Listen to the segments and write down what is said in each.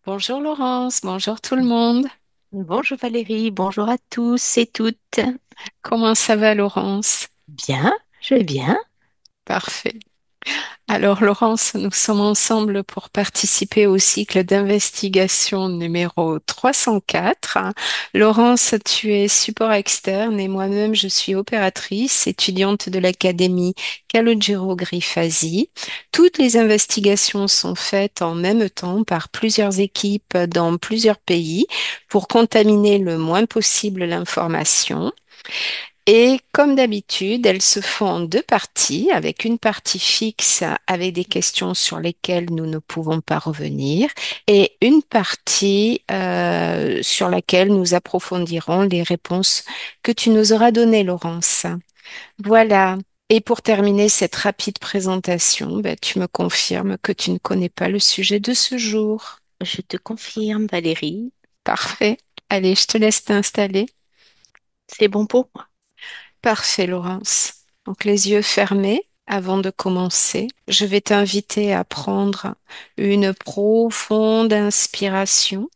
Bonjour Laurence, bonjour tout le monde. Bonjour Valérie, bonjour à tous et toutes. Comment ça va Laurence? Bien, je vais bien. Parfait. Alors Laurence, nous sommes ensemble pour participer au cycle d'investigation numéro 304. Laurence, tu es support externe et moi-même je suis opératrice, étudiante de l'Académie Calogero Grifasi. Toutes les investigations sont faites en même temps par plusieurs équipes dans plusieurs pays pour contaminer le moins possible l'information. Et comme d'habitude, elles se font en deux parties, avec une partie fixe avec des questions sur lesquelles nous ne pouvons pas revenir et une partie sur laquelle nous approfondirons les réponses que tu nous auras données, Laurence. Voilà. Et pour terminer cette rapide présentation, ben, tu me confirmes que tu ne connais pas le sujet de ce jour. Je te confirme Valérie, Parfait. Allez, je te laisse t'installer. c'est bon pour moi. Parfait, Laurence. Donc, les yeux fermés avant de commencer. Je vais t'inviter à prendre une profonde inspiration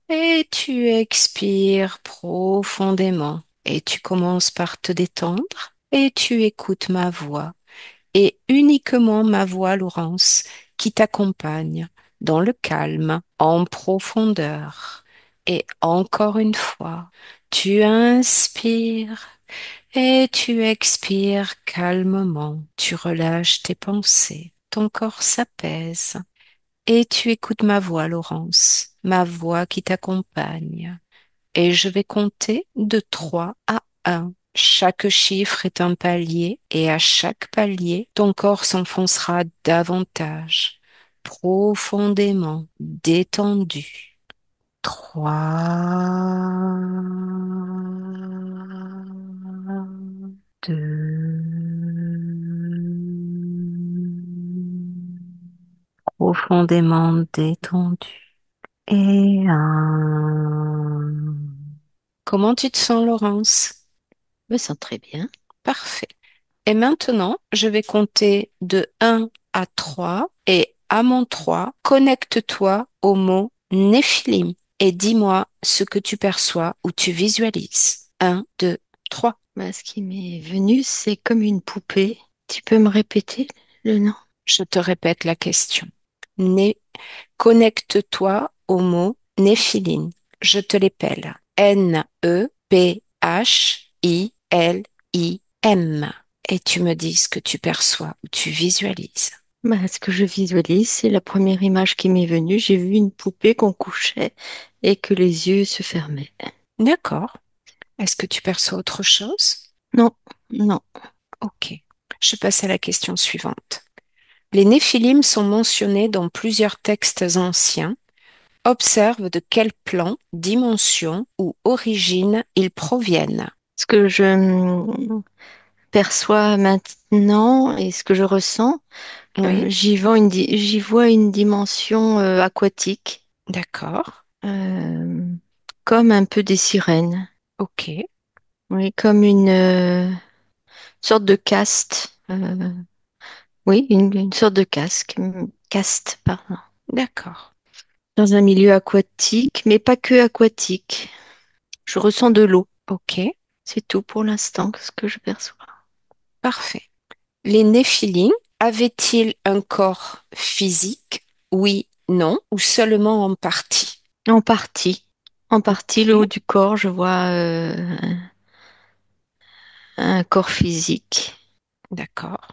et tu expires profondément. Et tu commences par te détendre et tu écoutes ma voix et uniquement ma voix, Laurence, qui t'accompagne dans le calme, en profondeur. Et encore une fois, tu inspires et tu expires calmement. Tu relâches tes pensées. Ton corps s'apaise. Et tu écoutes ma voix, Laurence, ma voix qui t'accompagne. Et je vais compter de 3 à 1. Chaque chiffre est un palier et à chaque palier, ton corps s'enfoncera davantage, profondément détendu. 3, 2, profondément détendu. Et un. Comment tu te sens, Laurence? Je me sens très bien. Parfait. Et maintenant, je vais compter de 1 à 3 et à mon 3, connecte-toi au mot Néphilim et dis-moi ce que tu perçois ou tu visualises. 1, 2, 3. Ce qui m'est venu, c'est comme une poupée. Tu peux me répéter le nom? Je te répète la question. Né, connecte-toi au mot Néphilim. Je te l'épelle. Néphilim. Et tu me dis ce que tu perçois ou tu visualises. Ce que je visualise, c'est la première image qui m'est venue. J'ai vu une poupée qu'on couchait et que les yeux se fermaient. D'accord. Est-ce que tu perçois autre chose? Non, non. Ok. Je passe à la question suivante. Les Néphilim sont mentionnés dans plusieurs textes anciens. Observe de quel plan, dimension ou origine ils proviennent. Ce que je perçois maintenant et ce que je ressens, Oui, j'y vois une dimension aquatique, d'accord. euh, comme un peu des sirènes. Ok, Oui, comme une sorte de caste. Oui, une sorte de caste, pardon. d'accord. Dans un milieu aquatique, mais pas que aquatique. Je ressens de l'eau. Ok, C'est tout pour l'instant, ce que je perçois. parfait. Les Néphilim avaient-ils un corps physique? Oui, non, ou seulement en partie? En partie. En partie, le haut Ok, du corps, je vois un corps physique. d'accord.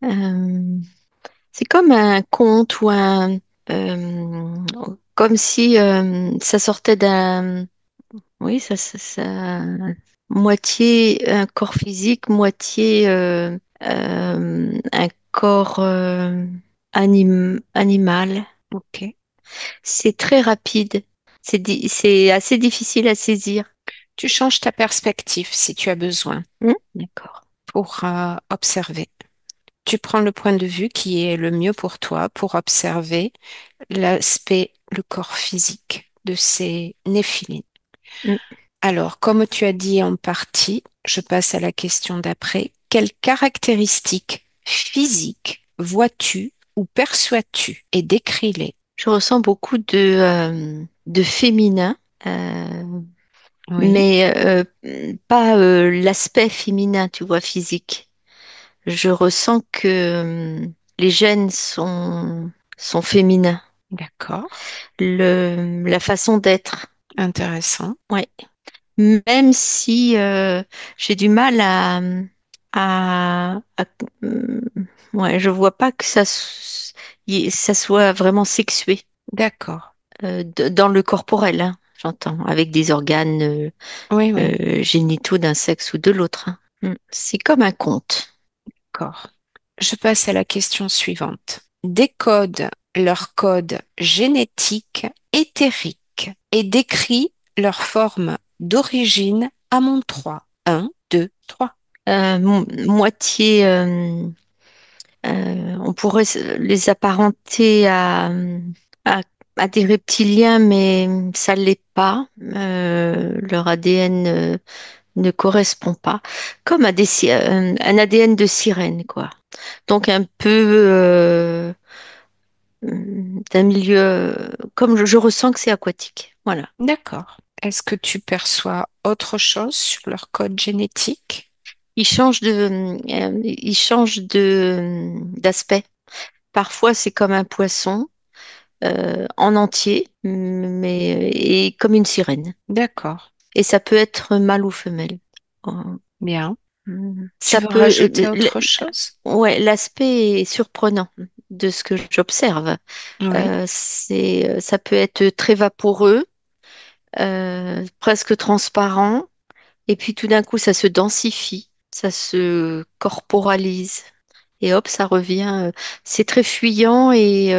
Euh, c'est comme un conte ou euh, comme si ça sortait d'un, oui, moitié un corps physique, moitié un corps animal. Ok. C'est très rapide. C'est assez difficile à saisir. Tu changes ta perspective si tu as besoin D'accord. pour observer. Tu prends le point de vue qui est le mieux pour toi pour observer l'aspect, le corps physique de ces néphilim. Mm. Alors, comme tu as dit en partie, je passe à la question d'après. Quelles caractéristiques physiques vois-tu ou perçois-tu et décris-les? Je ressens beaucoup de féminin, euh, Oui, mais pas l'aspect féminin, tu vois, physique. Je ressens que les gènes sont féminins. d'accord. La façon d'être, Intéressant. ouais. Même si j'ai du mal à- hum, ouais, je vois pas que ça soit vraiment sexué D'accord. dans le corporel, hein, j'entends, avec des organes Oui, oui, génitaux d'un sexe ou de l'autre, hein. C'est comme un conte. d'accord. Je passe à la question suivante. Décode leur code génétique éthérique et décrit leur forme d'origine à mon 3. 1, 2, 3. Moitié, on pourrait les apparenter à, à des reptiliens, mais ça ne l'est pas. Leur ADN ne correspond pas. Comme un ADN de sirène, quoi. Donc un peu d'un milieu, comme je ressens que c'est aquatique. Voilà. D'accord. Est-ce que tu perçois autre chose sur leur code génétique? Ils changent d'aspect. Parfois, c'est comme un poisson en entier, mais et comme une sirène. D'accord. Et ça peut être mâle ou femelle. Euh, Bien. Tu Ça veux peut, rajouter autre chose? ouais, l'aspect est surprenant de ce que j'observe. Oui. Ça peut être très vaporeux, presque transparent, et puis tout d'un coup, ça se densifie, ça se corporalise, et hop, ça revient. C'est très fuyant et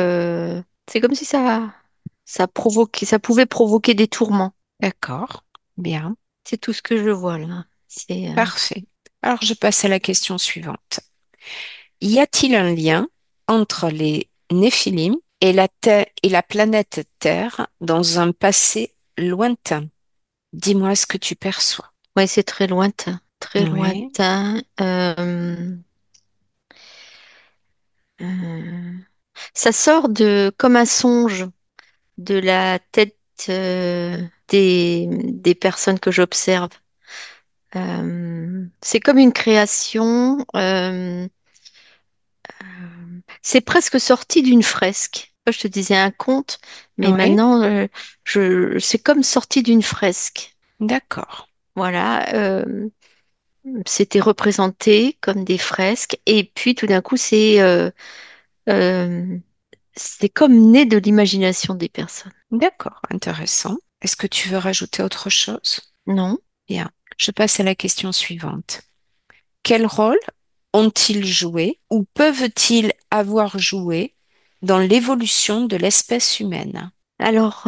c'est comme si ça pouvait provoquer des tourments. D'accord. Bien. C'est tout ce que je vois là. Parfait. Alors, je passe à la question suivante. Y a-t-il un lien entre les Néphilim et la Terre et la planète Terre dans un passé lointain? Dis-moi ce que tu perçois. Ouais, c'est très lointain, très Oui, lointain. Euh, Ça sort comme un songe de la tête des personnes que j'observe. C'est comme une création. C'est presque sorti d'une fresque. Je te disais un conte, mais oui, maintenant, c'est comme sorti d'une fresque. d'accord, Voilà, c'était représenté comme des fresques, et puis tout d'un coup, euh, c'est comme né de l'imagination des personnes. d'accord, intéressant. Est-ce que tu veux rajouter autre chose? Non? Bien. Je passe à la question suivante. Quel rôle ont-ils joué ou peuvent-ils avoir joué dans l'évolution de l'espèce humaine? Alors,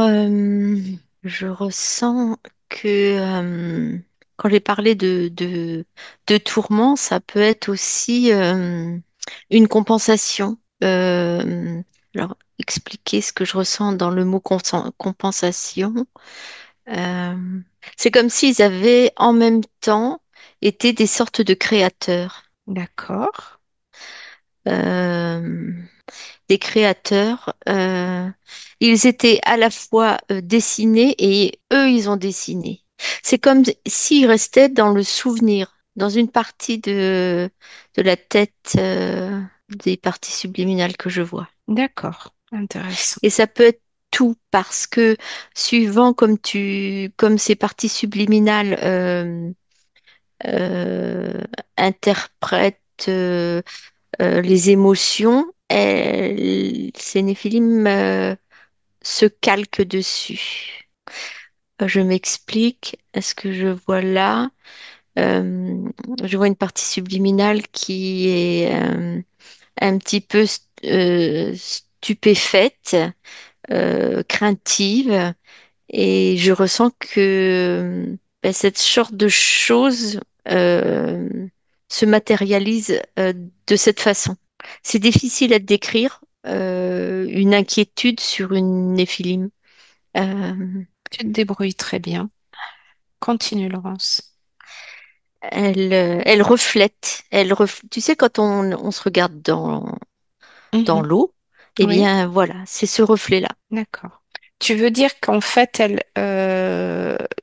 je ressens que quand j'ai parlé de tourment, ça peut être aussi une compensation. Alors, expliquer ce que je ressens dans le mot compensation. Euh, c'est comme s'ils avaient en même temps été des sortes de créateurs. D'accord, Euh, des créateurs. Ils étaient à la fois dessinés et eux, ils ont dessiné. C'est comme s'ils restaient dans le souvenir, dans une partie de la tête des parties subliminales que je vois. d'accord, intéressant. Et ça peut être tout parce que suivant comme ces parties subliminales euh, interprètent les émotions, ces néphilim se calquent dessus. Je m'explique. Est-ce que je vois là? euh, je vois une partie subliminale qui est un petit peu stupéfaite, craintive, et je ressens que ben, cette sorte de chose euh, se matérialise de cette façon. C'est difficile à décrire, une inquiétude sur une néphilim. Euh, Tu te débrouilles très bien. Continue, Laurence. elle reflète, tu sais, quand on se regarde dans Mhm. l'eau, Eh Oui, bien, voilà, c'est ce reflet-là. d'accord. Tu veux dire qu'en fait,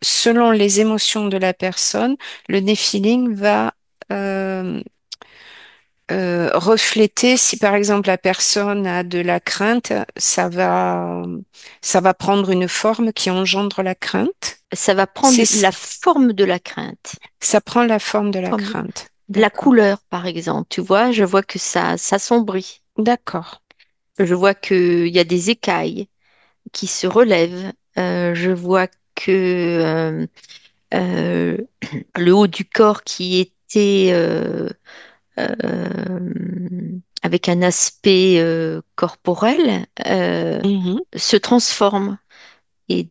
selon les émotions de la personne, le nez feeling va euh, refléter si par exemple la personne a de la crainte, ça va prendre une forme qui engendre la crainte. Ça va prendre C'est, la forme de la crainte. ça prend la forme de la Forme crainte. la D'accord. couleur, par exemple, tu vois, je vois que ça s'assombrit. D'accord. Je vois qu'il y a des écailles qui se relèvent. Je vois que euh, le haut du corps qui était avec un aspect corporel Mhm. se transforme et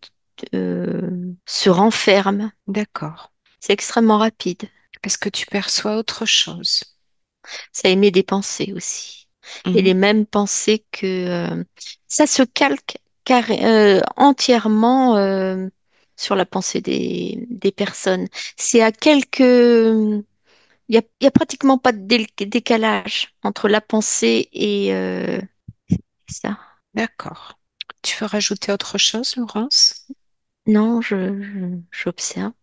se renferme. D'accord. C'est extrêmement rapide. Est-ce que tu perçois autre chose? Ça émet des pensées aussi. Et Mhm. les mêmes pensées que ça se calque entièrement sur la pensée des personnes. C'est à quelques... il y a pratiquement pas de décalage entre la pensée et ça. D'accord. Tu veux rajouter autre chose, Laurence? Non, j'observe. Au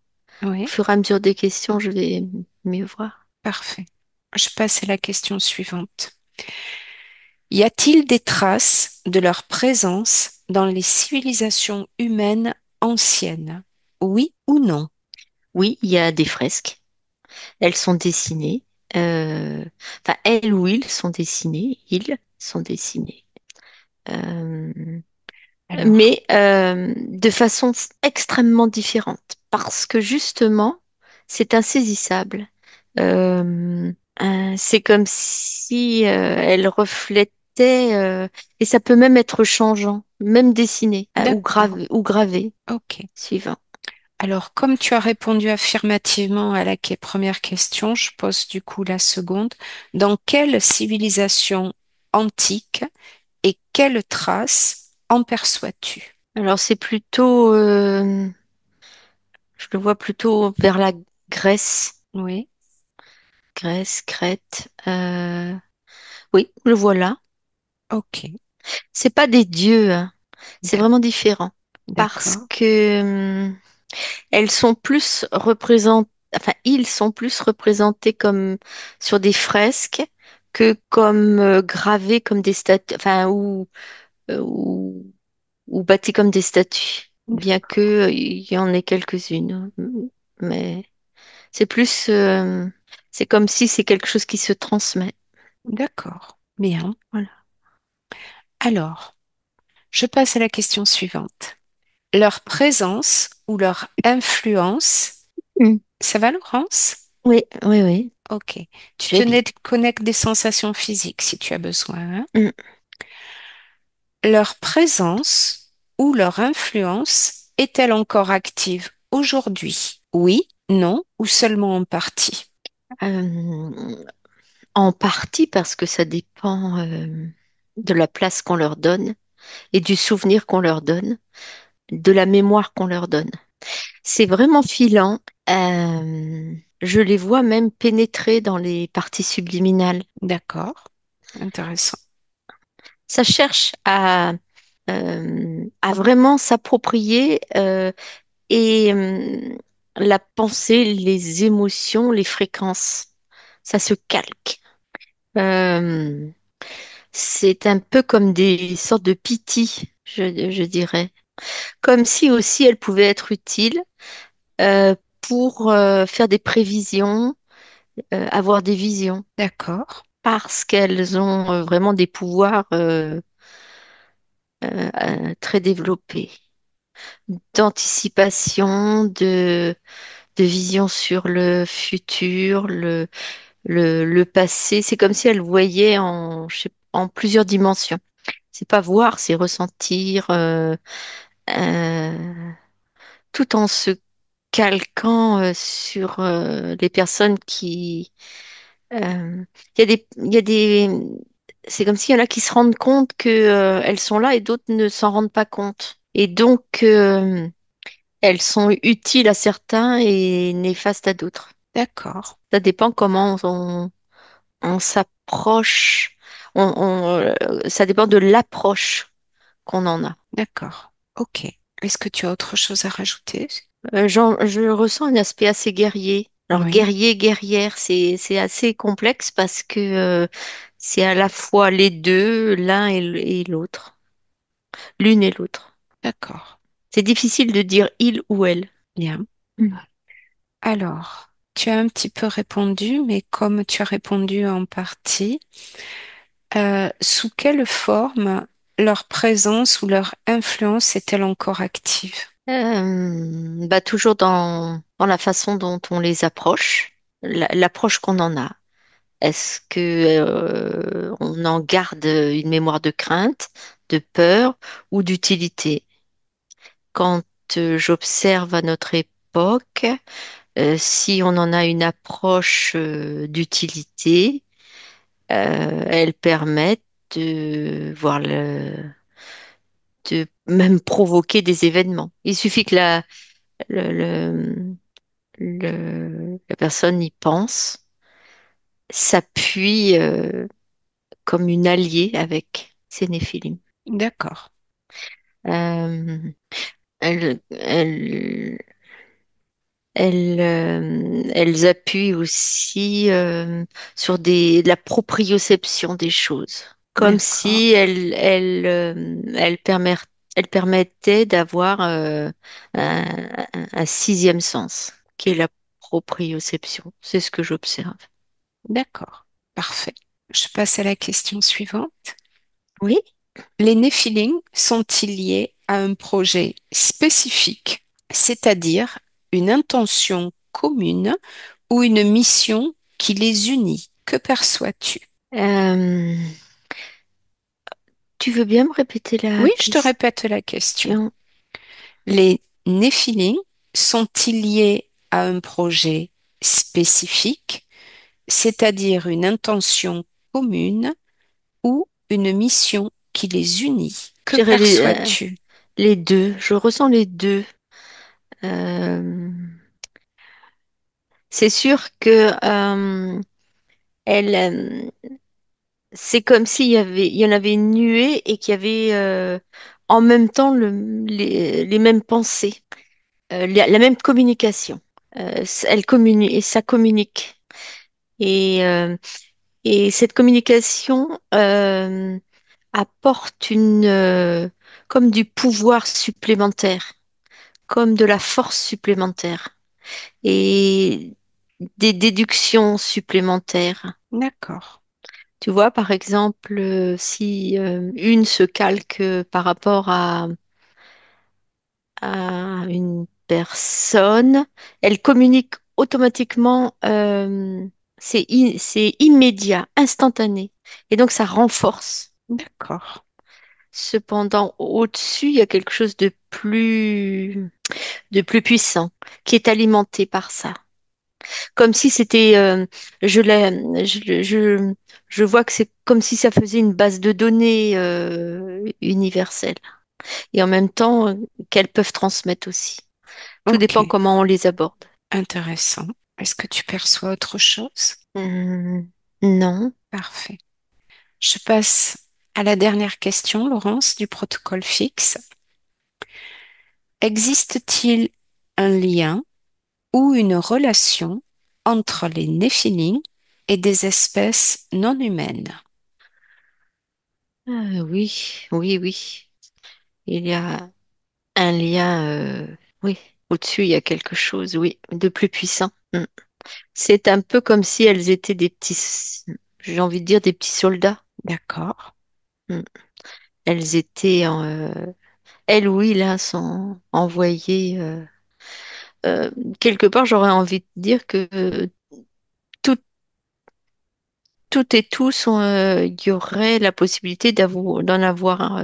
Oui, fur et à mesure des questions, je vais mieux voir. parfait. Je passe à la question suivante. Y a-t-il des traces de leur présence dans les civilisations humaines anciennes? Oui ou non? Oui, il y a des fresques. Elles sont dessinées. Euh, Enfin, elles ou ils sont dessinés. Ils sont dessinés. Euh, Alors, mais de façon extrêmement différente. Parce que justement, c'est insaisissable. C'est comme si elles reflétaient, et ça peut même être changeant, même dessiné d'accord. ou gravé. Ok. Suivant. Alors, comme tu as répondu affirmativement à la première question, je pose du coup la seconde. Dans quelle civilisation antique et quelles traces en perçois-tu? Alors c'est plutôt, je le vois plutôt vers la Grèce, Oui, Grèce, Crète. Oui, le voilà. ok, C'est pas des dieux, hein. C'est d'ac- vraiment différent parce d'accord, que elles sont plus représentées, enfin ils sont plus représentés comme sur des fresques que comme gravés comme des statues, enfin euh, ou, ou bâtis comme des statues, bien que il y en ait quelques-unes, mais c'est plus, c'est comme si c'est quelque chose qui se transmet. d'accord, bien. Voilà. Alors, je passe à la question suivante. Leur présence ou leur influence, Mm. ça va, Laurence? Oui, oui, oui, Ok. Tu je vais bien. connectes des sensations physiques si tu as besoin, hein. Mm. Leur présence ou leur influence est-elle encore active aujourd'hui? Oui, non ou seulement en partie? Euh, En partie parce que ça dépend de la place qu'on leur donne et du souvenir qu'on leur donne, de la mémoire qu'on leur donne. C'est vraiment filant. Je les vois même pénétrer dans les parties subliminales. D'accord, intéressant. Ça cherche à vraiment s'approprier et la pensée, les émotions, les fréquences. Ça se calque. Euh, c'est un peu comme des sortes de piti, je dirais. Comme si aussi elles pouvaient être utiles pour faire des prévisions, avoir des visions, D'accord, parce qu'elles ont vraiment des pouvoirs très développés d'anticipation, de vision sur le futur, le passé. C'est comme si elles voyaient en plusieurs dimensions. C'est pas voir, c'est ressentir, euh, tout en se calquant sur les personnes qui... il y a des... C'est comme s'il y en a qui se rendent compte que, elles sont là et d'autres ne s'en rendent pas compte. Et donc, elles sont utiles à certains et néfastes à d'autres. d'accord, Ça dépend comment on s'approche. Ça dépend de l'approche qu'on en a. D'accord. Ok. Est-ce que tu as autre chose à rajouter? Je ressens un aspect assez guerrier. Alors Oui, guerrier, guerrière, c'est assez complexe parce que c'est à la fois les deux, l'un et l'autre, l'une et l'autre. d'accord. C'est difficile de dire il ou elle. Bien. Mm. Alors, tu as un petit peu répondu, mais comme tu as répondu en partie, sous quelle forme leur présence ou leur influence est-elle encore active? Bah, toujours dans la façon dont on les approche, l'approche qu'on en a. Est-ce que on en garde une mémoire de crainte, de peur ou d'utilité? Quand j'observe à notre époque, si on en a une approche d'utilité, elles permettent de voir de même provoquer des événements. Il suffit que le, le- la personne y pense, s'appuie comme une alliée avec ces néphilim. D'accord, Euh, elles, elles appuient aussi sur la proprioception des choses, comme d'accord, si elles permettaient d'avoir un sixième sens, qui est la proprioception. C'est ce que j'observe. d'accord. Parfait. Je passe à la question suivante. Oui. Les Néphilim sont-ils liés à un projet spécifique, c'est-à-dire une intention commune ou une mission qui les unit? Que perçois-tu? Euh, Tu veux bien me répéter la Oui, je te question? répète la question. Les Néphilim sont-ils liés à un projet spécifique, c'est-à-dire une intention commune ou une mission qui les unit? Je Que dirais perçois-tu? les deux. Je ressens les deux. Euh, c'est sûr que elle, c'est comme il y en avait une nuée et qu'il y avait en même temps les mêmes pensées, la même communication. Elle communique et ça communique. Et, euh, et cette communication apporte comme du pouvoir supplémentaire, comme de la force supplémentaire et des déductions supplémentaires. D'accord, Tu vois, par exemple, si une se calque par rapport à une personne, elle communique automatiquement, c'est immédiat, instantané. Et donc, ça renforce. d'accord, Cependant, au-dessus, il y a quelque chose de plus puissant qui est alimenté par ça. Comme si c'était, je, l'ai- je vois que c'est comme si ça faisait une base de données universelle. Et en même temps, qu'elles peuvent transmettre aussi. Tout ok, dépend comment on les aborde. intéressant. Est-ce que tu perçois autre chose? Hmm, non. Parfait. Je passe à la dernière question, Laurence, du protocole fixe. Existe-t-il un lien ou une relation entre les Néphilim et des espèces non humaines? Oui, oui, oui. Il y a un lien, oui. Au-dessus, il y a quelque chose, oui, de plus puissant. Hmm. C'est un peu comme si elles étaient j'ai envie de dire des petits soldats. D'accord, Hmm. Elles étaient, elles, oui, là, sont envoyées. Euh, Quelque part, j'aurais envie de dire que tout, toutes et tous, il y aurait la possibilité d'en avoir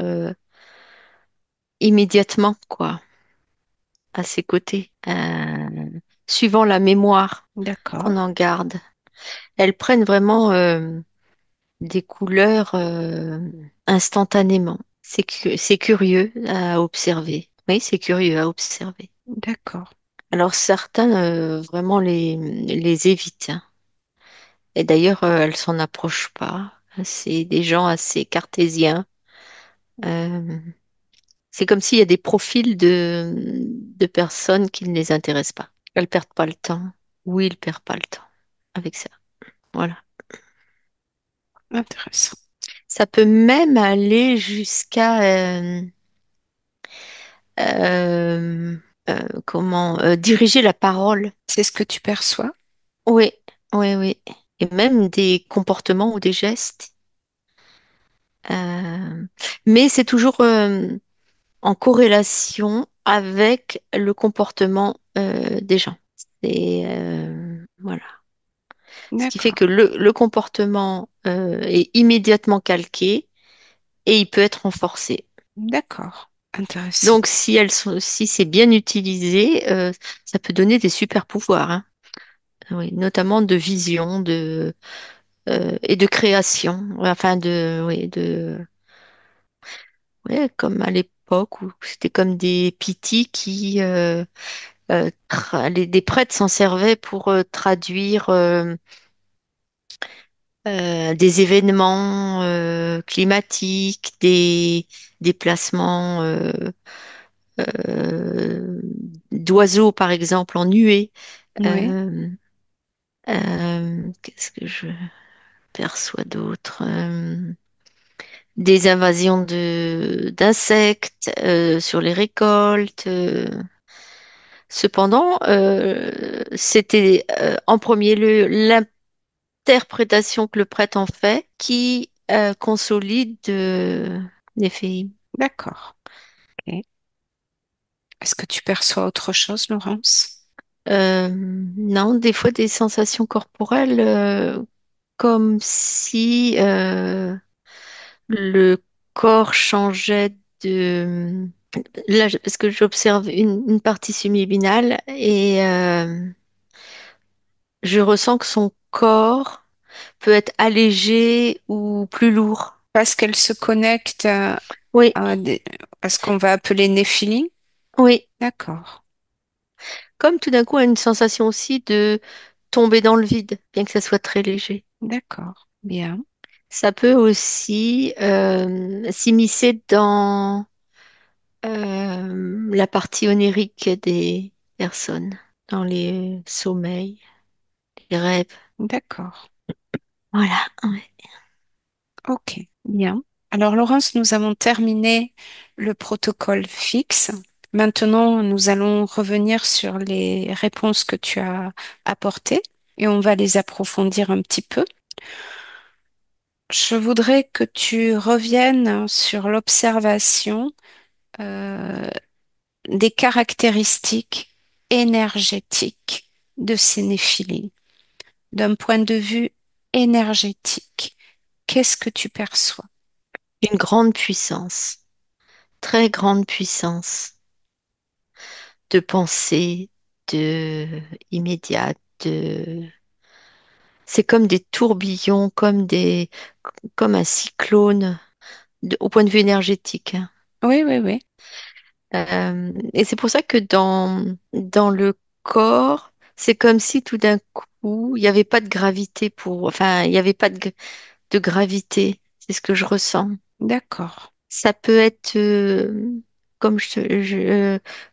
immédiatement, quoi, à ses côtés, suivant la mémoire d'accord, qu'on en garde. Elles prennent vraiment des couleurs instantanément. C'est curieux à observer. Oui, c'est curieux à observer. d'accord, Alors certains vraiment les évitent, hein. Et d'ailleurs, elles s'en approchent pas. C'est des gens assez cartésiens. Euh, c'est comme s'il y a des profils de personnes qui ne les intéressent pas. Elles perdent pas le temps. Oui, ils perdent pas le temps avec ça. Voilà. Intéressant. Ça peut même aller jusqu'à euh, comment diriger la parole. C'est ce que tu perçois? Oui, oui, oui. Et même des comportements ou des gestes. Euh, mais c'est toujours en corrélation avec le comportement des gens. Voilà. Ce qui fait D'accord. que le comportement est immédiatement calqué et il peut être renforcé. D'accord. Intéressant. Donc, si c'est bien utilisé, ça peut donner des super pouvoirs, hein. Oui, notamment de vision, et de création. Ouais, enfin, ouais, comme à l'époque où c'était comme des pythis qui, des prêtres s'en servaient pour traduire des événements climatiques, des déplacements d'oiseaux, par exemple, en nuée. Oui, Euh, qu'est-ce que je perçois d'autre? Des invasions d'insectes sur les récoltes. Cependant, c'était en premier lieu l'interprétation que le prêtre en fait qui consolide l'effet. d'accord. Ok. Est-ce que tu perçois autre chose, Laurence? Non, des fois des sensations corporelles comme si le corps changeait de... Là, parce que j'observe une partie subliminale et je ressens que son corps peut être allégé ou plus lourd. Parce qu'elle se connecte Oui, à ce qu'on va appeler néphilim? oui. D'accord. Comme tout d'un coup, une sensation aussi de tomber dans le vide, bien que ça soit très léger. D'accord. Bien. Ça peut aussi s'immiscer dans la partie onirique des personnes, dans les sommeils, les rêves. D'accord. Voilà. Ouais. Ok. Bien. Alors, Laurence, nous avons terminé le protocole fixe. Maintenant, nous allons revenir sur les réponses que tu as apportées et on va les approfondir un petit peu. Je voudrais que tu reviennes sur l'observation euh, des caractéristiques énergétiques de ces néphilim. D'un point de vue énergétique, qu'est-ce que tu perçois? Une grande puissance, très grande puissance de pensée, de immédiate, c'est comme des tourbillons, comme un cyclone au point de vue énergétique, hein. Oui, oui, oui. Et c'est pour ça que dans le corps, c'est comme si tout d'un coup, il n'y avait pas de gravité enfin, il n'y avait pas de gravité. C'est ce que je ressens. D'accord, Ça peut être comme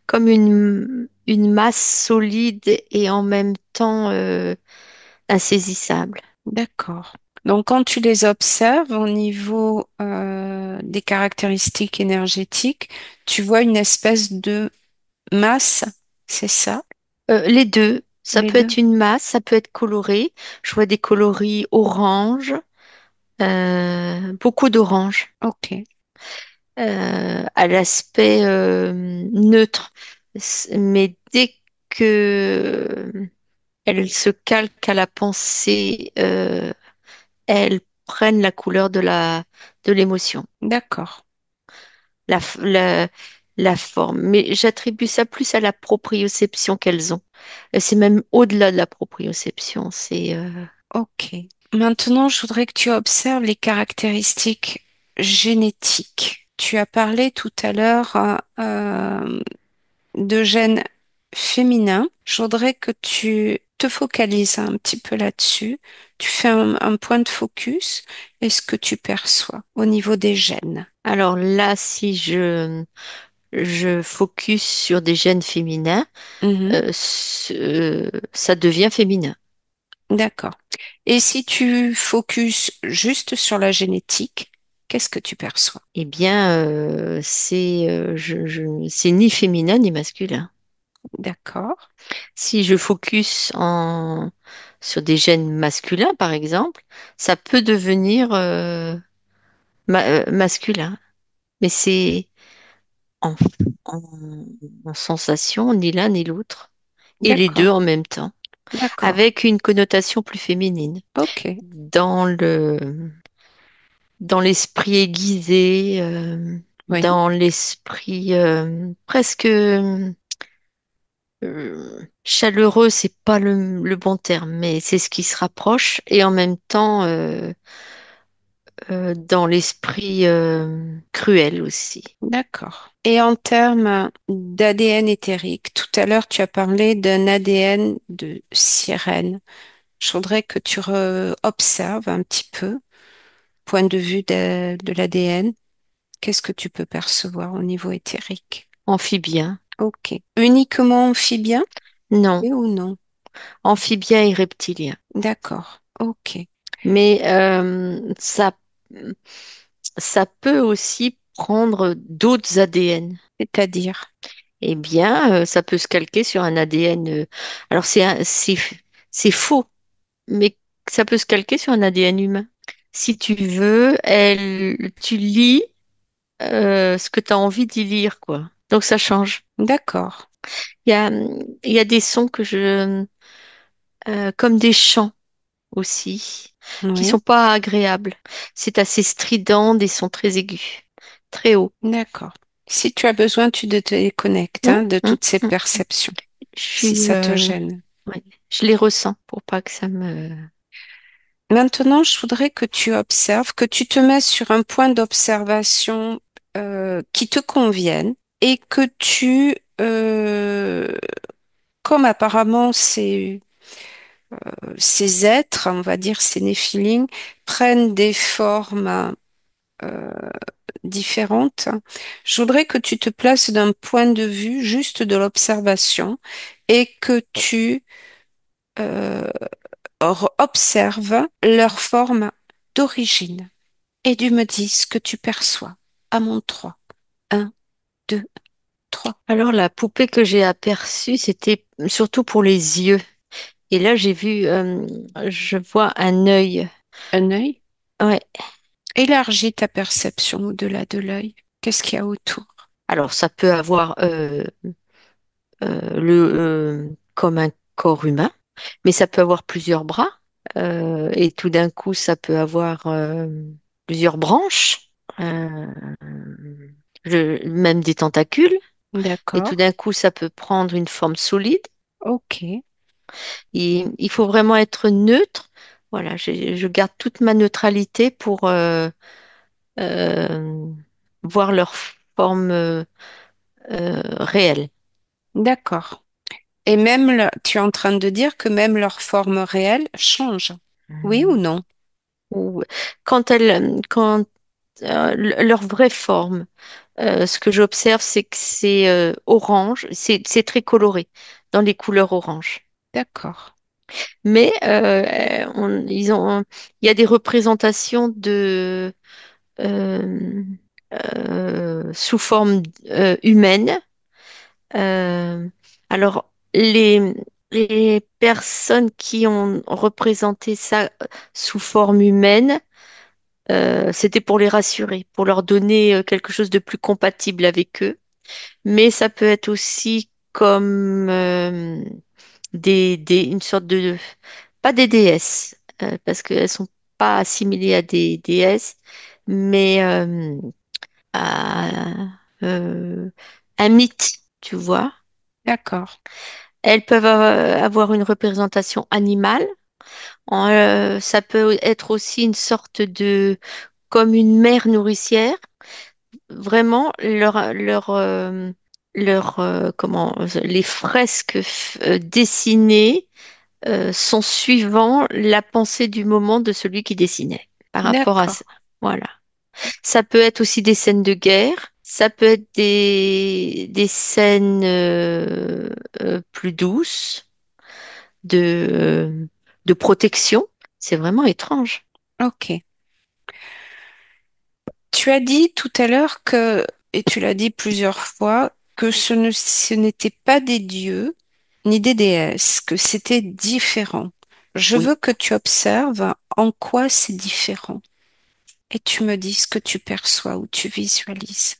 comme une masse solide et en même temps insaisissable. d'accord. Donc, quand tu les observes au niveau des caractéristiques énergétiques, tu vois une espèce de masse, c'est ça? Les deux, ça Les peut deux? être une masse, ça peut être coloré. Je vois des coloris orange, beaucoup d'orange, Ok, à l'aspect neutre. Mais dès que elles se calquent à la pensée, elles prennent la couleur de l'émotion, d'accord. la, f- la, la forme. Mais j'attribue ça plus à la proprioception qu'elles ont. C'est même au-delà de la proprioception. Ok. Maintenant, je voudrais que tu observes les caractéristiques génétiques. Tu as parlé tout à l'heure de gènes féminins. Je voudrais que tu te focalises un petit peu là-dessus. Tu fais un point de focus et ce que tu perçois au niveau des gènes. Alors là, si je focus sur des gènes féminins, Mhm. ça devient féminin. D'accord. Et si tu focuses juste sur la génétique, qu'est-ce que tu perçois? Eh bien, c'est ni féminin ni masculin. D'accord. Si je focus sur des gènes masculins, par exemple, ça peut devenir masculin. Mais c'est en, en, en sensation, ni l'un ni l'autre. Et les deux D'accord. en même temps, D'accord. avec une connotation plus féminine. Ok. Dans l'esprit aiguisé, Oui. dans l'esprit presque chaleureux, c'est pas le bon terme, mais c'est ce qui se rapproche, et en même temps dans l'esprit cruel aussi. D'accord. Et en termes d'ADN éthérique, tout à l'heure, tu as parlé d'un ADN de sirène. Je voudrais que tu observes un petit peu, point de vue de l'ADN. Qu'est-ce que tu peux percevoir au niveau éthérique? Amphibien, Ok. Uniquement amphibien, non, oui ou non? amphibien et reptilien. D'accord. Ok. Mais ça peut aussi prendre d'autres ADN. C'est-à-dire, Eh bien, ça peut se calquer sur un ADN. Alors, c'est faux, mais ça peut se calquer sur un ADN humain. Si tu veux, tu lis ce que tu as envie d'y lire, quoi. Donc, ça change. d'accord. Il y a des sons comme des chants aussi, qui Oui, sont pas agréables. C'est assez strident, des sons très aigus, très hauts. d'accord. Si tu as besoin, tu te déconnectes Hum, hein, de hum, toutes ces hum. perceptions, Je si suis, ça te gêne. ouais, je les ressens pour pas que ça me. Maintenant, je voudrais que tu observes, que tu te mettes sur un point d'observation qui te convienne et que comme apparemment ces êtres, on va dire ces néphilim, prennent des formes euh, différentes, je voudrais que tu te places d'un point de vue juste de l'observation et que tu euh, observes leur forme d'origine. Et tu me dis ce que tu perçois. À mon 3. Un, 2, 3. Alors, la poupée que j'ai aperçue, c'était surtout pour les yeux. Et là, je vois un œil. Un œil. Ouais. Élargis ta perception au-delà de l'œil. Qu'est-ce qu'il y a autour? Alors, ça peut avoir comme un corps humain, mais ça peut avoir plusieurs bras. Et tout d'un coup, ça peut avoir plusieurs branches, euh, même des tentacules. Et tout D'accord. d'un coup, ça peut prendre une forme solide. Ok. Il faut vraiment être neutre. Voilà, je garde toute ma neutralité pour euh, voir leur forme réelle. D'accord. Et même, tu es en train de dire que même leur forme réelle change. Oui ou non? Ou quand leur vraie forme, ce que j'observe, c'est que c'est orange, c'est très coloré dans les couleurs orange. D'accord. Mais il y a des représentations euh, sous forme humaine. Euh, alors, les personnes qui ont représenté ça sous forme humaine, c'était pour les rassurer, pour leur donner quelque chose de plus compatible avec eux. Mais ça peut être aussi comme une sorte de, pas des déesses, parce qu'elles sont pas assimilées à des déesses, mais à un mythe, tu vois. D'accord. Elles peuvent avoir une représentation animale. Ça peut être aussi une sorte de, comme une mère nourricière. Vraiment, comment, les fresques dessinées sont suivant la pensée du moment de celui qui dessinait par rapport à D'accord. ça. Voilà. Ça peut être aussi des scènes de guerre, ça peut être des scènes plus douces de protection. C'est vraiment étrange. Ok. Tu as dit tout à l'heure que, et tu l'as dit plusieurs fois, que ce n'étaient pas des dieux ni des déesses, que c'était différent. Je Oui. veux que tu observes en quoi c'est différent et tu me dis ce que tu perçois ou tu visualises.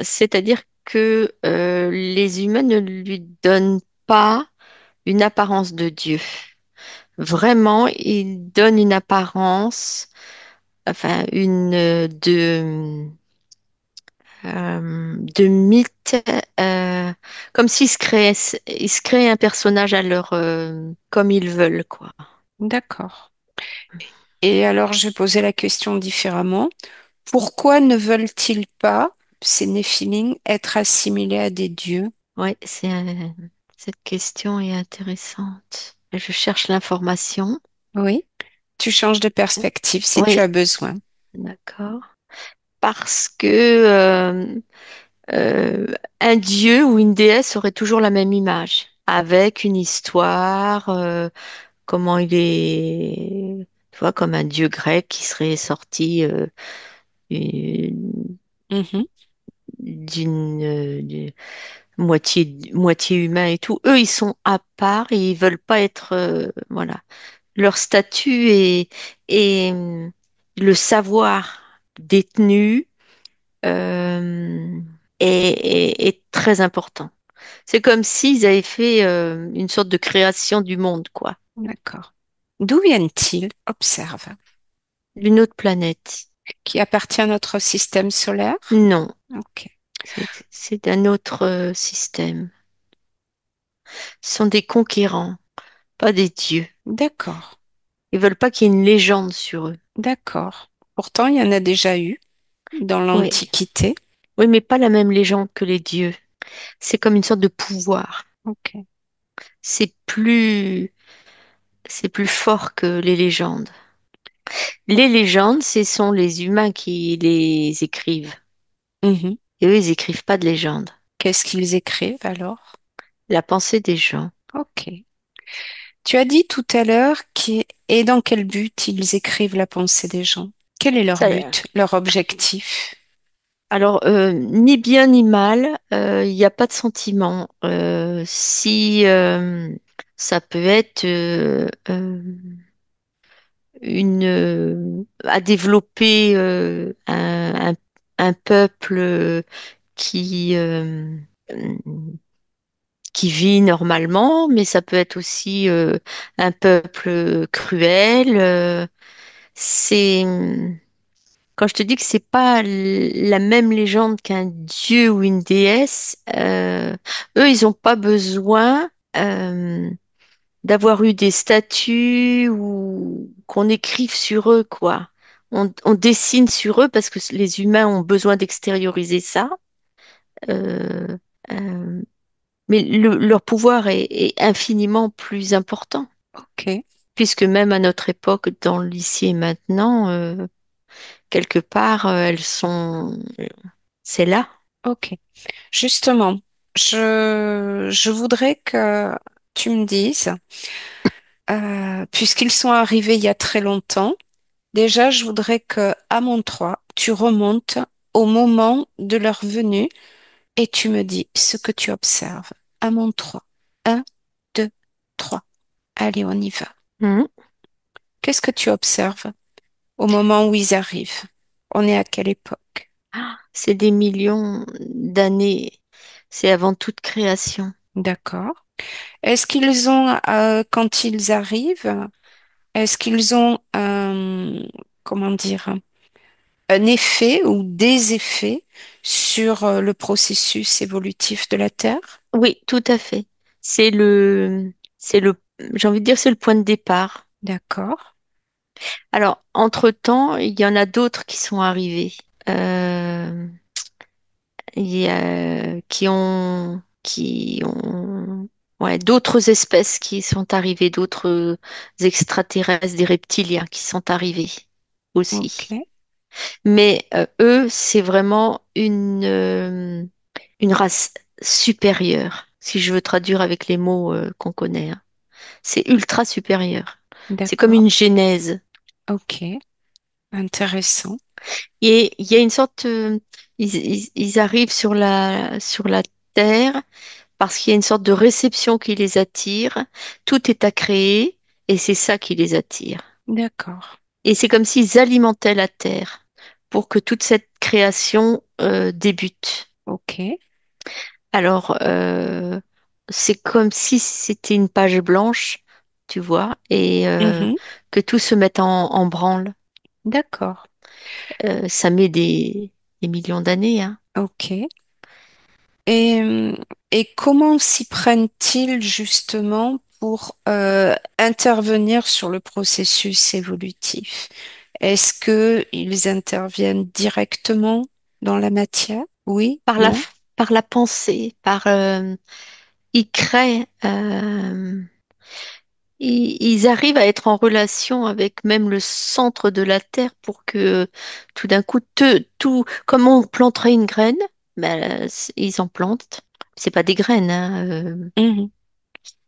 C'est-à-dire que les humains ne lui donnent pas une apparence de Dieu. Vraiment, ils donnent une apparence, enfin, de mythe, comme ils se créent un personnage comme ils veulent, quoi. D'accord. Et alors, je vais poser la question différemment. Pourquoi ne veulent-ils pas, ces Néphilim, être assimilés à des dieux? Ouais, cette question est intéressante. Je cherche l'information. Oui, tu changes de perspective si tu Oui, as besoin. d'accord. Parce que euh, un dieu ou une déesse aurait toujours la même image, avec une histoire, comment il est, tu vois, comme un dieu grec qui serait sorti une- Mhm. d'une moitié humain et tout. Eux, ils sont à part et ils veulent pas être, voilà. Leur statut et le savoir détenu euh, est très important. C'est comme s'ils avaient fait une sorte de création du monde, quoi, D'accord. D'où viennent-ils? Observe. d'une autre planète. Qui appartient à notre système solaire? Non, Ok. c'est d'un autre système. Ce sont des conquérants, pas des dieux. D'accord. Ils veulent pas qu'il y ait une légende sur eux. D'accord. Pourtant, il y en a déjà eu dans Oui, l'Antiquité. oui, mais pas la même légende que les dieux. C'est comme une sorte de pouvoir. Ok. C'est plus, c'est plus fort que les légendes. Les légendes, ce sont les humains qui les écrivent. Mhm. Et eux, ils écrivent pas de légendes. Qu'est-ce qu'ils écrivent alors? La pensée des gens. Ok. Tu as dit tout à l'heure et dans quel but ils écrivent la pensée des gens? Quel est leur Ça y est. but, leur objectif? Alors, ni bien ni mal, il n'y a pas de sentiment. Si ça peut être à développer un peuple qui qui vit normalement, mais ça peut être aussi un peuple cruel. C'est Quand je te dis que c'est pas la même légende qu'un dieu ou une déesse, eux, ils n'ont pas besoin d'avoir eu des statues ou qu'on écrive sur eux, quoi. On dessine sur eux parce que les humains ont besoin d'extérioriser ça. Euh, euh, mais leur pouvoir est infiniment plus important, Ok. puisque même à notre époque, dans l'ici et maintenant, quelque part, c'est là. Ok. Justement, je voudrais que tu me dises, puisqu'ils sont arrivés il y a très longtemps, déjà, je voudrais que, à mon 3, tu remontes au moment de leur venue et tu me dis ce que tu observes. À mon 3. Un, 2, 3. Allez, on y va. Mhm. Qu'est-ce que tu observes au moment où ils arrivent? On est à quelle époque? Ah, c'est des millions d'années. C'est avant toute création. D'accord. Est-ce qu'ils ont, quand ils arrivent, est-ce qu'ils ont comment dire, un effet ou des effets sur le processus évolutif de la Terre? Oui, tout à fait. C'est le, j'ai envie de dire, c'est le point de départ. D'accord. Alors, entre-temps, il y en a d'autres qui sont arrivés, euh, qui ont, Ouais, d'autres espèces qui sont arrivées, d'autres extraterrestres, des reptiliens qui sont arrivés aussi. Ok, Mais eux, c'est vraiment une race supérieure, si je veux traduire avec les mots qu'on connaît, hein. C'est ultra supérieur. C'est comme d'accord. une genèse. Ok, intéressant. Et il y a une sorte, ils arrivent sur la Terre parce qu'il y a une sorte de réception qui les attire. Tout est à créer et c'est ça qui les attire. D'accord. Et c'est comme s'ils alimentaient la Terre pour que toute cette création débute. Ok. Alors, c'est comme si c'était une page blanche, tu vois, et Mhm. que tout se mette en branle. D'accord. Ça met des millions d'années, hein. Ok. Et, et comment s'y prennent-ils justement pour intervenir sur le processus évolutif? Est-ce que ils interviennent directement dans la matière? Oui, Par non? par la pensée, ils créent, ils arrivent à être en relation avec même le centre de la Terre pour que tout d'un coup, tout, comme on planterait une graine, ben, ils en plantent. C'est pas des graines, hein, Mhm.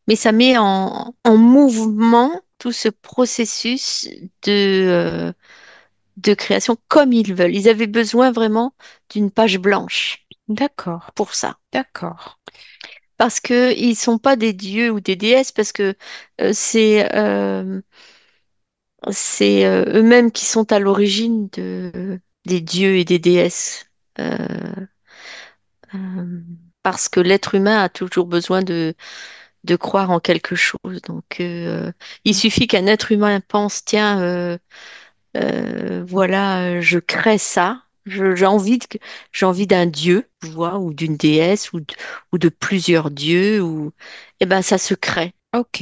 mais ça met en mouvement tout ce processus de création comme ils veulent. Ils avaient besoin vraiment d'une page blanche D'accord, pour ça. d'accord. Parce que ils sont pas des dieux ou des déesses, parce que euh, c'est euh, c'est eux-mêmes qui sont à l'origine des dieux et des déesses. Euh, euh, Parce que l'être humain a toujours besoin de croire en quelque chose. Donc, il suffit qu'un être humain pense, tiens, voilà, je crée ça. J'ai envie d'un dieu, tu vois, ou d'une déesse, ou de plusieurs dieux, ou, eh ben, ça se crée. Ok.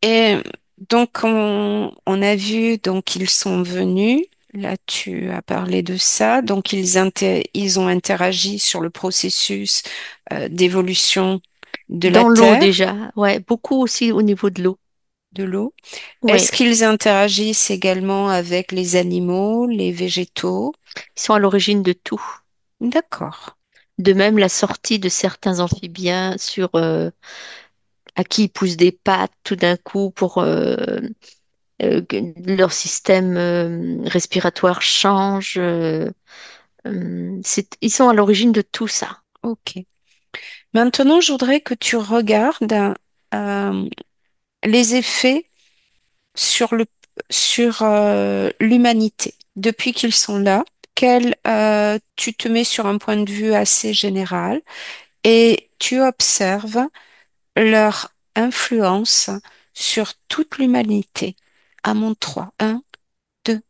Et donc, on a vu, donc, ils sont venus. Là, tu as parlé de ça. Donc, ils ont interagi sur le processus d'évolution de la Dans l'eau Terre, déjà, ouais, beaucoup aussi au niveau de l'eau. de l'eau. Ouais, Est-ce qu'ils interagissent également avec les animaux, les végétaux? ils sont à l'origine de tout. D'accord. De même, la sortie de certains amphibiens à qui ils poussent des pattes tout d'un coup pour que leur système respiratoire change. Ils sont à l'origine de tout ça. Ok. Maintenant, je voudrais que tu regardes euh, les effets sur l'humanité depuis qu'ils sont là. Tu te mets sur un point de vue assez général et tu observes leur influence sur toute l'humanité. À mon 3, 1, 2,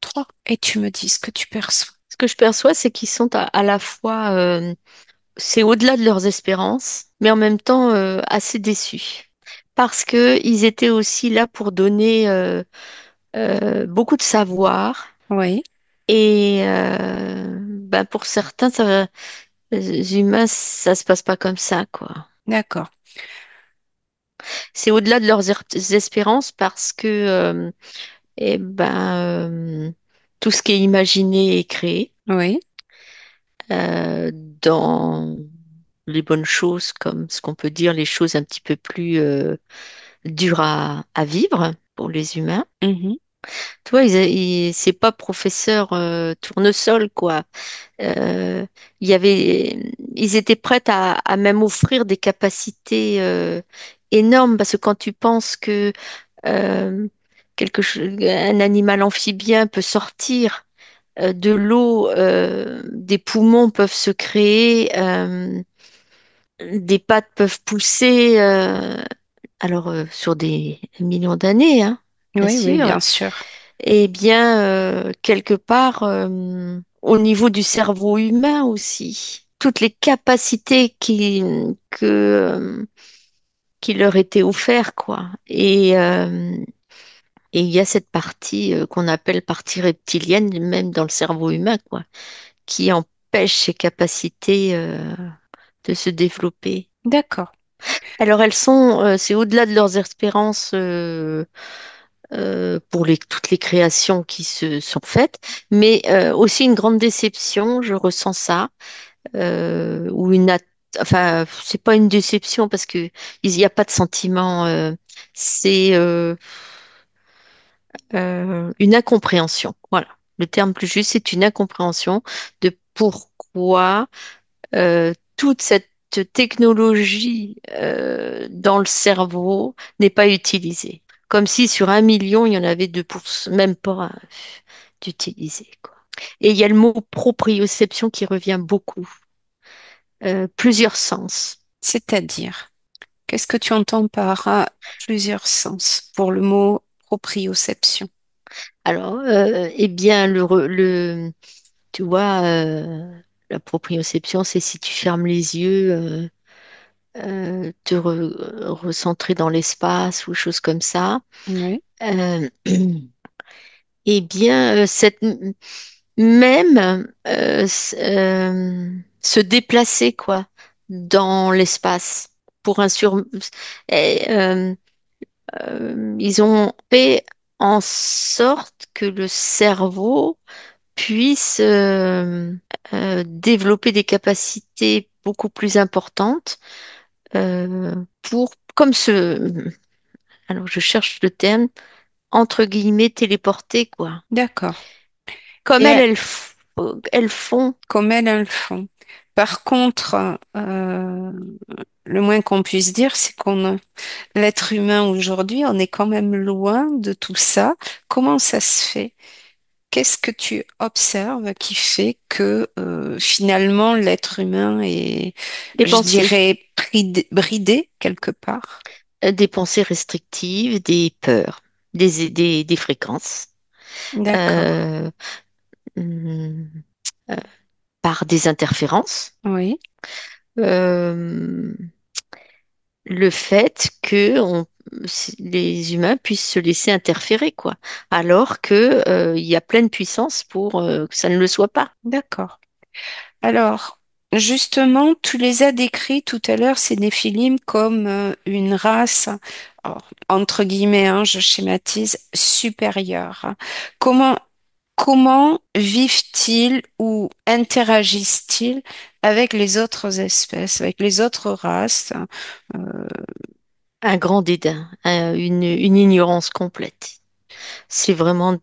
3. Et tu me dis ce que tu perçois. Ce que je perçois, c'est qu'ils sont à la fois, c'est au-delà de leurs espérances, mais en même temps assez déçus. Parce que ils étaient aussi là pour donner beaucoup de savoir. Oui, Et ben pour certains, les humains, ça se passe pas comme ça, quoi. d'accord. C'est au-delà de leurs espérances parce que eh ben, tout ce qui est imaginé est créé Oui. dans les bonnes choses, comme ce qu'on peut dire, les choses un petit peu plus dures à vivre pour les humains. Mhm. Tu vois, c'est pas professeur tournesol, quoi. Euh, Ils étaient prêts à même offrir des capacités énormes parce que quand tu penses que euh, un animal amphibien peut sortir de l'eau, des poumons peuvent se créer, des pattes peuvent pousser, sur des millions d'années, hein, bien Oui, oui, sûr. bien sûr. Eh bien, quelque part, au niveau du cerveau humain aussi, toutes les capacités qui leur étaient offertes, quoi. Et il y a cette partie qu'on appelle partie reptilienne, même dans le cerveau humain, quoi, qui empêche ces capacités de se développer. D'accord. Alors elles sont, c'est au-delà de leurs espérances pour toutes les créations qui se sont faites, mais aussi une grande déception, je ressens ça, ou enfin c'est pas une déception parce que il n'y a pas de sentiment, c'est une incompréhension. Voilà, le terme plus juste, c'est une incompréhension de pourquoi toute cette technologie dans le cerveau n'est pas utilisée. Comme si sur 1 million, il y en avait 2%, même pas d'utilisés, quoi. Et il y a le mot proprioception qui revient beaucoup, plusieurs sens. C'est-à-dire, qu'est-ce que tu entends par plusieurs sens pour le mot proprioception? Alors, eh bien, tu vois, la proprioception, c'est si tu fermes les yeux, recentrer dans l'espace ou choses comme ça. Oui, Euh, eh bien, même se déplacer quoi dans l'espace pour et, ils ont fait en sorte que le cerveau puisse développer des capacités beaucoup plus importantes pour comme alors je cherche le terme entre guillemets téléporter quoi. d'accord. Comme Et elles font. comme elles le font. Par contre, le moins qu'on puisse dire, c'est l'être humain aujourd'hui, on est quand même loin de tout ça. Comment ça se fait? Qu'est-ce que tu observes qui fait que finalement l'être humain est, Des je pensées, dirais, bridé quelque part? des pensées restrictives, des peurs, des fréquences, D'accord. euh, hum, euh, par des interférences. Oui, Euh, le fait que les humains puissent se laisser interférer, quoi, alors que, il y a pleine puissance pour que ça ne le soit pas. d'accord. Alors, justement, tu les as décrits tout à l'heure, ces Néphilim, comme une race, alors, entre guillemets, hein, je schématise, supérieure. Hein. Comment, comment vivent-ils ou interagissent-ils avec les autres espèces, avec les autres races? Euh, Un grand dédain, une ignorance complète. C'est vraiment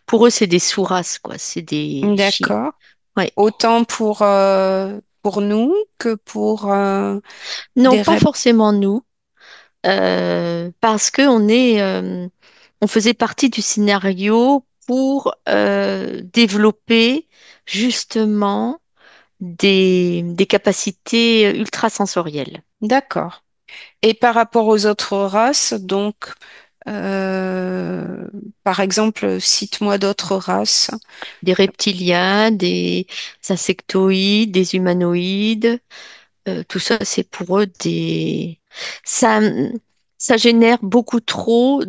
pour eux, c'est des sous-races, quoi. C'est des chiens. d'accord. Ouais. Autant pour nous que pour Non, des pas reptiles. forcément nous, parce que on faisait partie du scénario pour développer justement des capacités ultrasensorielles. D'accord. Et par rapport aux autres races, donc, euh, par exemple, cite-moi d'autres races. Des reptiliens, des insectoïdes, des humanoïdes, tout ça, c'est pour eux Ça, ça génère beaucoup trop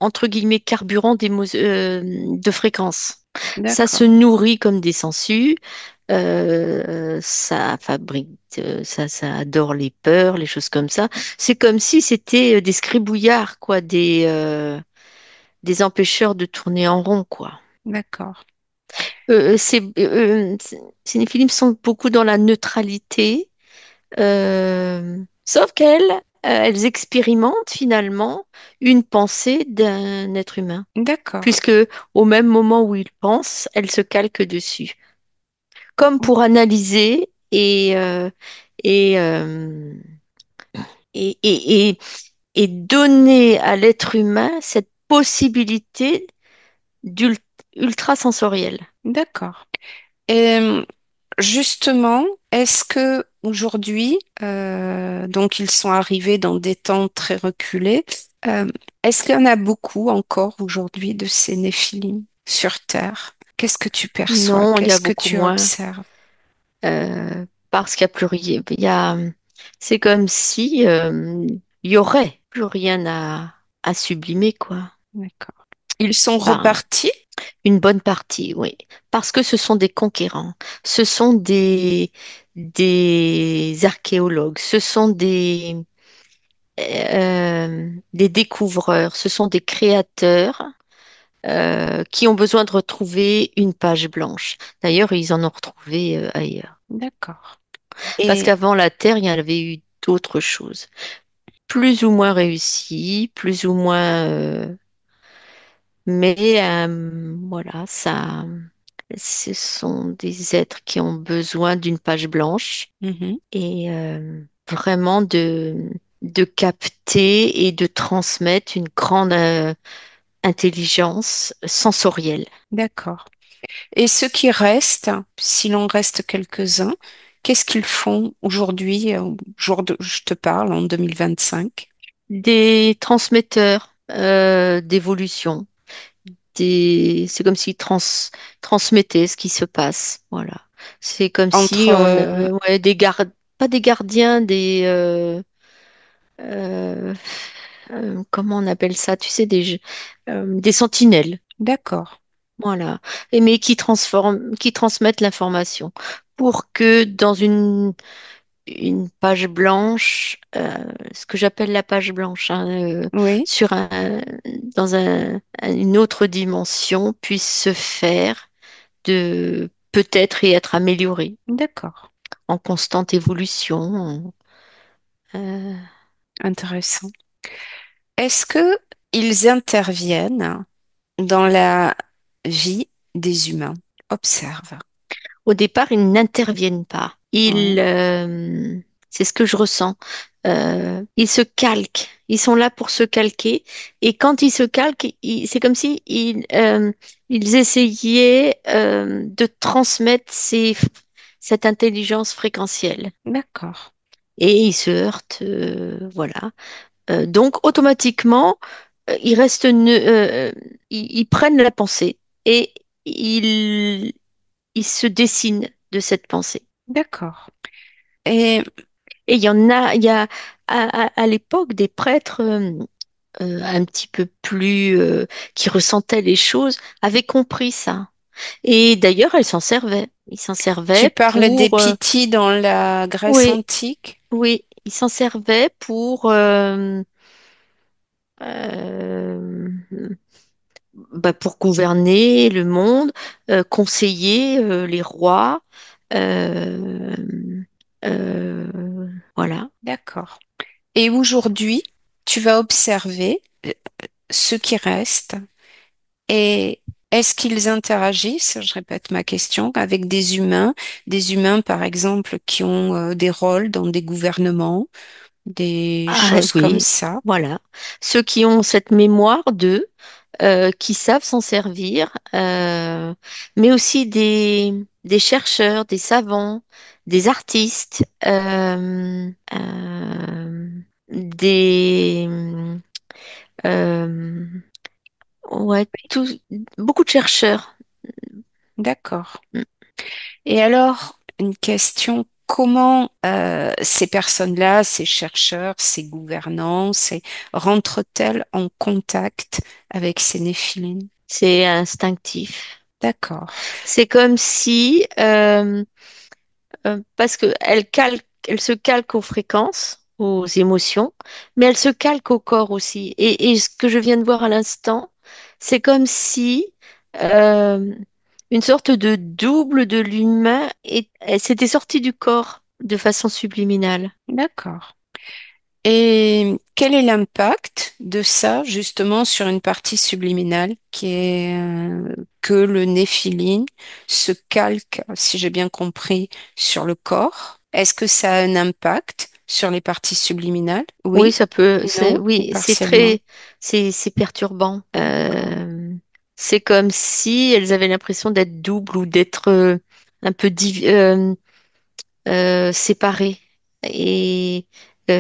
entre guillemets, carburant de fréquences. Ça se D'accord, nourrit comme des sangsues. Ça fabrique, ça adore les peurs, les choses comme ça. C'est comme si c'était des scribouillards, quoi, des empêcheurs de tourner en rond, quoi. d'accord, Ces films sont beaucoup dans la neutralité, sauf elles expérimentent finalement une pensée d'un être humain, d'accord, puisque au même moment où ils pensent, elles se calquent dessus, comme pour analyser et, euh, et, et, et, et donner à l'être humain cette possibilité ultrasensorielle. d'accord. Et justement, est-ce que aujourd'hui, donc ils sont arrivés dans des temps très reculés, euh, est-ce qu'il y en a beaucoup encore aujourd'hui de ces Néphilim sur Terre? Qu'est-ce que tu perçois? Non, il y a Qu'est-ce que beaucoup tu moins. observes? Parce qu'il n'y a plus rien. C'est comme si il y aurait plus rien à sublimer, quoi. D'accord. Ils sont Enfin, repartis? une bonne partie, oui. Parce que ce sont des conquérants. Ce sont des archéologues, ce sont des découvreurs, ce sont des créateurs qui ont besoin de retrouver une page blanche. D'ailleurs, ils en ont retrouvé ailleurs. D'accord. Parce Et qu'avant la Terre, il y en avait eu d'autres choses, plus ou moins réussies, plus ou moins... mais voilà, ça, ce sont des êtres qui ont besoin d'une page blanche mhm, et vraiment de capter et de transmettre une grande intelligence sensorielle. d'accord. Et ceux qui restent, s'il en reste quelques-uns, qu'est-ce qu'ils font aujourd'hui, au jour de, je te parle, en 2025? Des transmetteurs d'évolution. C'est comme s'ils transmettaient ce qui se passe. Voilà. C'est comme Entre, si on, ouais, des gardes, pas des gardiens, euh, comment on appelle ça? Tu sais, des sentinelles. d'accord, Voilà. Mais qui transmettent l'information pour que dans une page blanche, ce que j'appelle la page blanche, hein, oui, sur dans une autre dimension, puisse se faire de peut-être et être améliorée d'accord, en constante évolution. Euh, intéressant. Est-ce que ils interviennent dans la vie des humains? Observe. Au départ, ils n'interviennent pas. Ouais, C'est ce que je ressens. Ils se calquent. Ils sont là pour se calquer. Et quand ils se calquent, c'est comme si ils essayaient de transmettre cette intelligence fréquentielle. d'accord, Et ils se heurtent, voilà. Donc, automatiquement, ils restent, ils prennent la pensée et ils, ils se dessinent de cette pensée. d'accord. Et Et il y a à l'époque des prêtres un petit peu plus qui ressentaient les choses avaient compris ça. Et d'ailleurs, elles s'en servaient. Ils s'en tu servaient parles des pour, Pythie dans la Grèce oui, antique? oui, ils s'en servaient euh, pour gouverner le monde, conseiller les rois. euh, voilà. D'accord. Et aujourd'hui, tu vas observer ceux qui restent et est-ce qu'ils interagissent, je répète ma question, avec des humains par exemple qui ont des rôles dans des gouvernements, des Ah choses comme oui, ça? voilà. Ceux qui ont cette mémoire d'eux, qui savent s'en servir, mais aussi des chercheurs, des savants, des artistes, des euh, ouais, beaucoup de chercheurs. D'accord. Et alors, une question, comment ces personnes-là, ces chercheurs, ces gouvernants, rentrent-elles en contact avec ces néphilim? C'est instinctif. D'accord, C'est comme si parce elle se calque aux fréquences, aux émotions, mais elle se calque au corps aussi. Et ce que je viens de voir à l'instant, c'est comme si euh, une sorte de double de l'humain elle s'était sortie du corps de façon subliminale. d'accord. Et quel est l'impact de ça justement sur une partie subliminale qui est que le néphilim se calque, si j'ai bien compris, sur le corps? Est-ce que ça a un impact sur les parties subliminales? Oui, Oui, ça peut, non, ou oui, partiellement? c'est perturbant. D'accord, C'est comme si elles avaient l'impression d'être doubles ou d'être un peu séparées et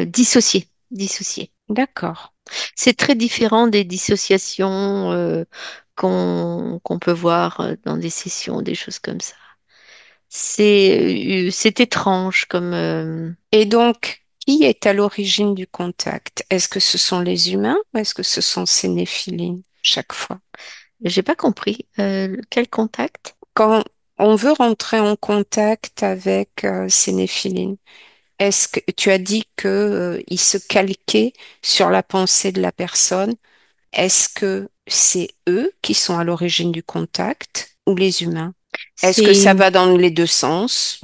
dissociées. d'accord. C'est très différent des dissociations qu'on peut voir dans des sessions, des choses comme ça. C'est étrange comme Et donc, qui est à l'origine du contact? Est-ce que ce sont les humains ou est-ce que ce sont ces néphilim chaque fois? j'ai pas compris quel contact. On veut rentrer en contact avec ces néphilines. Est-ce que tu as dit que, ils se calquaient sur la pensée de la personne? Est-ce que c'est eux qui sont à l'origine du contact ou les humains? Est-ce que ça C'est, va dans les deux sens?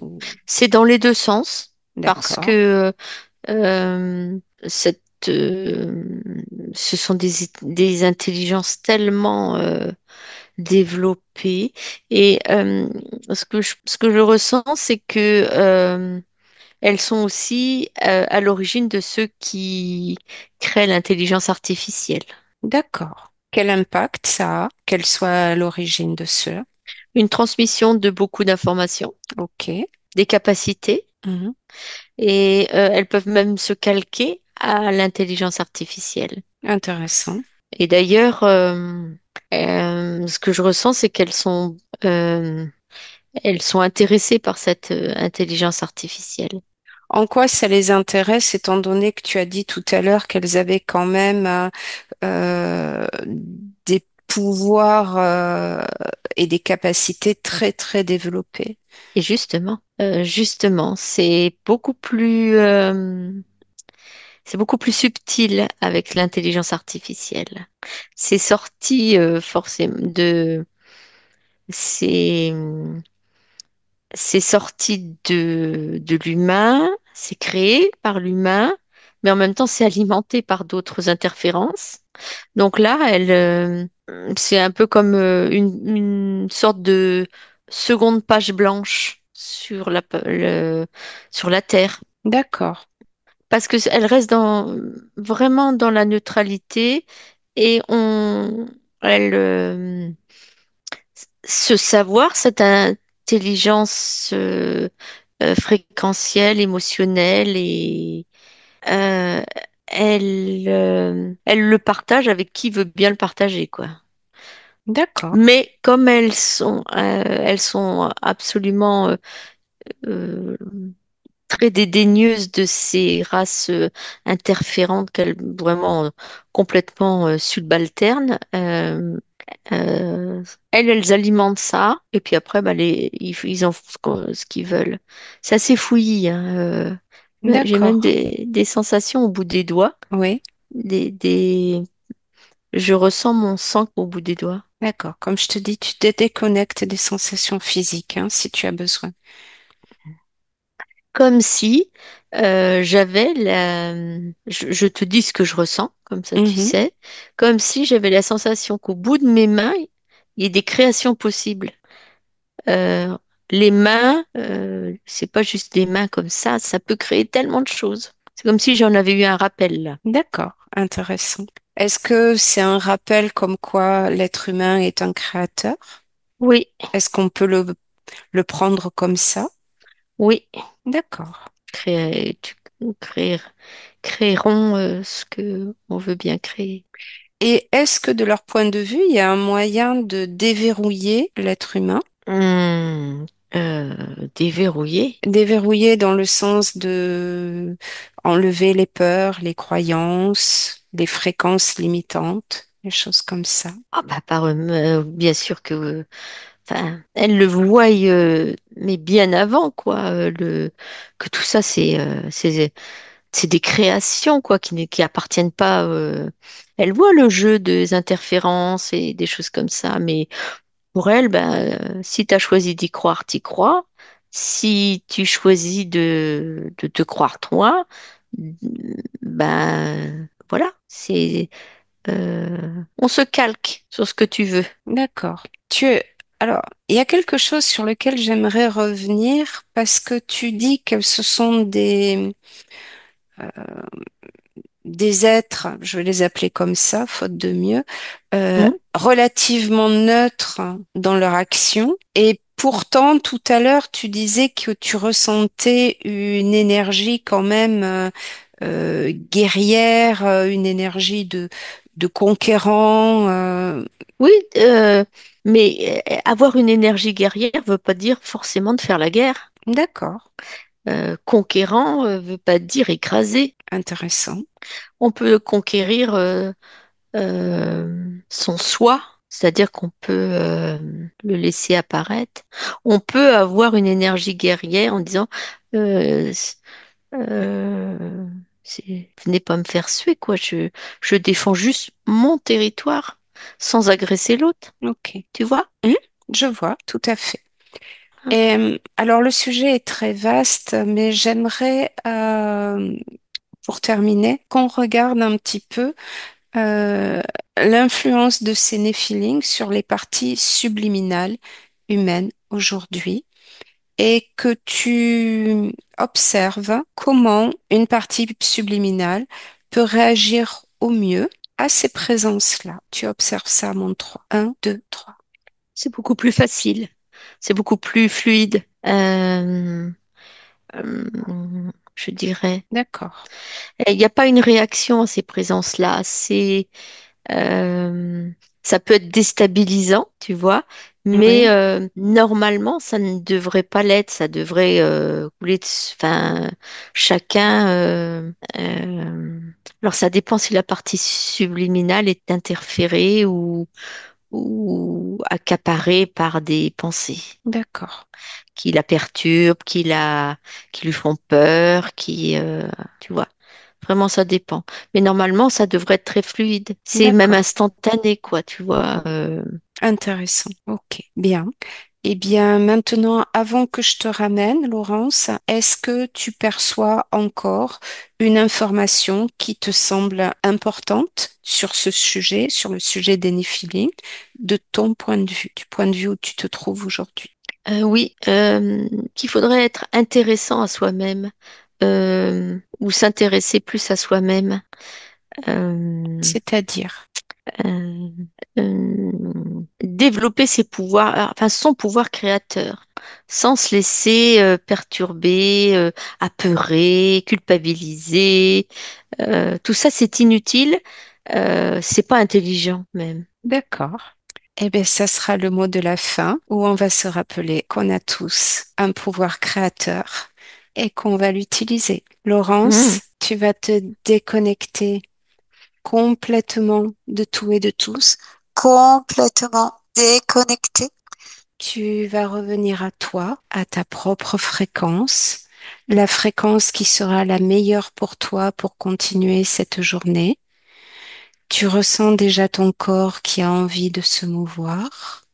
c'est dans les deux sens parce D'accord, que euh, cette, euh, ce sont des intelligences tellement développées et ce que je ressens, c'est que elles sont aussi à l'origine de ceux qui créent l'intelligence artificielle. d'accord. Quel impact ça a, qu'elle soit à l'origine de cela? Une transmission de beaucoup d'informations, Ok. des capacités, Mhm. et elles peuvent même se calquer à l'intelligence artificielle. Intéressant. Et d'ailleurs, ce que je ressens, c'est elles sont intéressées par cette intelligence artificielle. En quoi ça les intéresse, étant donné que tu as dit tout à l'heure qu'elles avaient quand même des pouvoirs et des capacités très très développées. Et justement, c'est beaucoup plus subtil avec l'intelligence artificielle. C'est sorti forcément c'est, c'est sorti de l'humain, c'est créé par l'humain, mais en même temps, c'est alimenté par d'autres interférences. Donc là, c'est un peu comme une sorte de seconde page blanche sur la Terre. D'accord, Parce que elle reste vraiment dans la neutralité et ce savoir, cette intelligence fréquentielle, émotionnelle et euh, elle le partage avec qui veut bien le partager, quoi. d'accord, Mais comme elles sont absolument euh, très dédaigneuses de ces races interférentes qu'elles vraiment complètement subalternes. Elles alimentent ça et puis après, bah, ils en font ce qu'ils veulent. C'est assez fouillis, hein, j'ai même d'accord. des sensations au bout des doigts. Oui, Des, des... Je ressens mon sang au bout des doigts. d'accord. Comme je te dis, tu te déconnectes des sensations physiques, hein, si tu as besoin. Comme si j'avais je te dis ce que je ressens, comme ça tu Mhm. sais, comme si j'avais la sensation qu'au bout de mes mains, il y ait des créations possibles. Euh, les mains, c'est pas juste des mains comme ça peut créer tellement de choses. C'est comme si j'en avais eu un rappel là. D'accord, intéressant. Est-ce que c'est un rappel comme quoi l'être humain est un créateur? Oui, Est-ce qu'on peut le prendre comme ça? oui, D'accord. tu créer, créerons ce que on veut bien créer. Et est-ce que de leur point de vue, il y a un moyen de déverrouiller l'être humain? Hmm, déverrouiller. Déverrouiller dans le sens de enlever les peurs, les croyances, les fréquences limitantes, des choses comme ça. Ah bah bien sûr que enfin, elle le voit, mais bien avant, quoi. Que tout ça, c'est des créations, quoi, qui appartiennent pas. Elle voit le jeu des interférences et des choses comme ça, mais pour elle, ben, si tu as choisi d'y croire, t'y crois. Si tu choisis de te croire toi, ben voilà, on se calque sur ce que tu veux. D'accord. Alors, il y a quelque chose sur lequel j'aimerais revenir parce que tu dis que ce sont des êtres, je vais les appeler comme ça, faute de mieux, Hmm. relativement neutres dans leur action. Et pourtant, tout à l'heure, tu disais que tu ressentais une énergie quand même guerrière, une énergie de conquérant. Oui, mais avoir une énergie guerrière veut pas dire forcément de faire la guerre. D'accord, Conquérant veut pas dire écraser. intéressant. On peut conquérir son soi. C'est-à-dire qu'on peut le laisser apparaître. On peut avoir une énergie guerrière en disant euh, euh, venez pas me faire suer, quoi. Je défends juste mon territoire sans agresser l'autre. Ok. Tu vois? Hmm, je vois, tout à fait. Hein. Et, alors, le sujet est très vaste, mais j'aimerais, pour terminer, qu'on regarde un petit peu euh, l'influence de ces néphilings sur les parties subliminales humaines aujourd'hui et que tu observes comment une partie subliminale peut réagir au mieux à ces présences-là. Tu observes ça à mon 3. 1, 2, 3. C'est beaucoup plus facile. C'est beaucoup plus fluide. Euh, je dirais. D'accord. Il n'y a pas une réaction à ces présences-là. Euh, Ça peut être déstabilisant, tu vois, mais Oui, normalement, ça ne devrait pas l'être. Ça devrait couler enfin, chacun. Alors, ça dépend si la partie subliminale est interférée ou accaparée par des pensées d'accord. qui la perturbent, qui lui font peur, tu vois. Vraiment, ça dépend. Mais normalement, ça devrait être très fluide. C'est même D'accord. instantané, quoi, tu vois. Intéressant. Ok, bien. Eh bien, maintenant, avant que je te ramène, Laurence, est-ce que tu perçois encore une information qui te semble importante sur ce sujet, sur le sujet des Néphilim, de ton point de vue, du point de vue où tu te trouves aujourd'hui? Oui, qu'il faudrait être intéressant à soi-même ou s'intéresser plus à soi-même. Euh, C'est-à-dire, euh, Développer ses pouvoirs, enfin son pouvoir créateur, sans se laisser perturber, apeurer, culpabiliser. Tout ça, c'est inutile. C'est pas intelligent même. d'accord. Eh bien, ça sera le mot de la fin où on va se rappeler qu'on a tous un pouvoir créateur et qu'on va l'utiliser. Hmm. Laurence, tu vas te déconnecter complètement de tout et de tous, complètement déconnecté. Tu vas revenir à toi, à ta propre fréquence, la fréquence qui sera la meilleure pour toi pour continuer cette journée. Tu ressens déjà ton corps qui a envie de se mouvoir,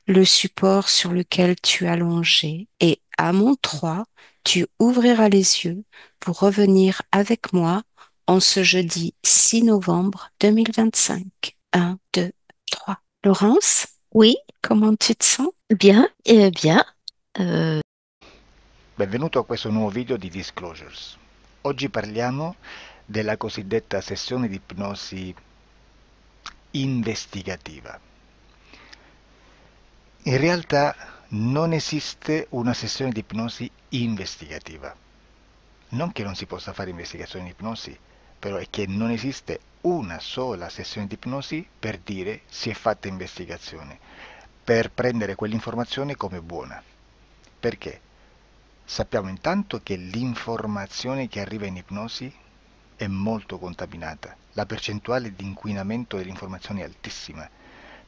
le support sur lequel tu es allongé, et à mon 3, tu ouvriras les yeux pour revenir avec moi en ce jeudi 6 novembre 2025. 1, 2, 3. Laurence, Oui, comment tu te sens? bien, bien. Euh, Benvenuto a questo nuovo video di Disclosures. Oggi parliamo della cosiddetta sessione di ipnosi investigativa. In realtà non esiste una sessione di ipnosi investigativa. Non che non si possa fare investigazione di ipnosi, però è che non esiste una sola sessione di ipnosi per dire si è fatta investigazione, per prendere quell'informazione come buona. Perché? Sappiamo intanto che l'informazione che arriva in ipnosi è molto contaminata, la percentuale di inquinamento dell'informazione è altissima.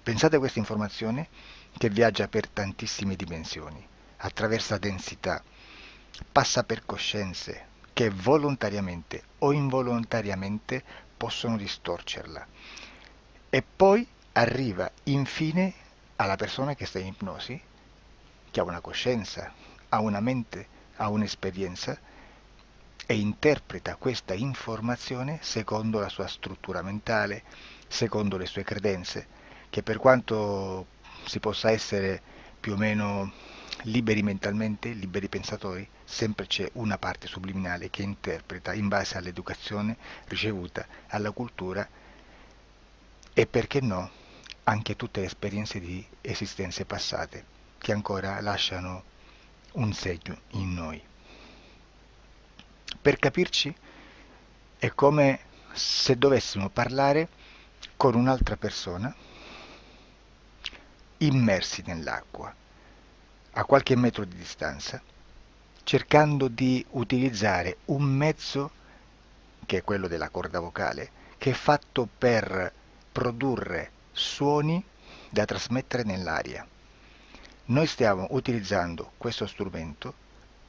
Pensate a questa informazione che viaggia per tantissime dimensioni, attraversa densità, passa per coscienze che volontariamente o involontariamente possono distorcerla e poi arriva infine alla persona che sta in ipnosi, che ha una coscienza, ha una mente, ha un'esperienza e interpreta questa informazione secondo la sua struttura mentale, secondo le sue credenze, che per quanto si possa essere più o meno liberi mentalmente, liberi pensatori, sempre c'è una parte subliminale che interpreta in base all'educazione ricevuta, alla cultura e perché no, anche tutte le esperienze di esistenze passate che ancora lasciano un segno in noi. Per capirci, è come se dovessimo parlare con un'altra persona immersi nell'acqua, a qualche metro di distanza, cercando di utilizzare un mezzo, che è quello della corda vocale, che è fatto per produrre suoni da trasmettere nell'aria. Noi stiamo utilizzando questo strumento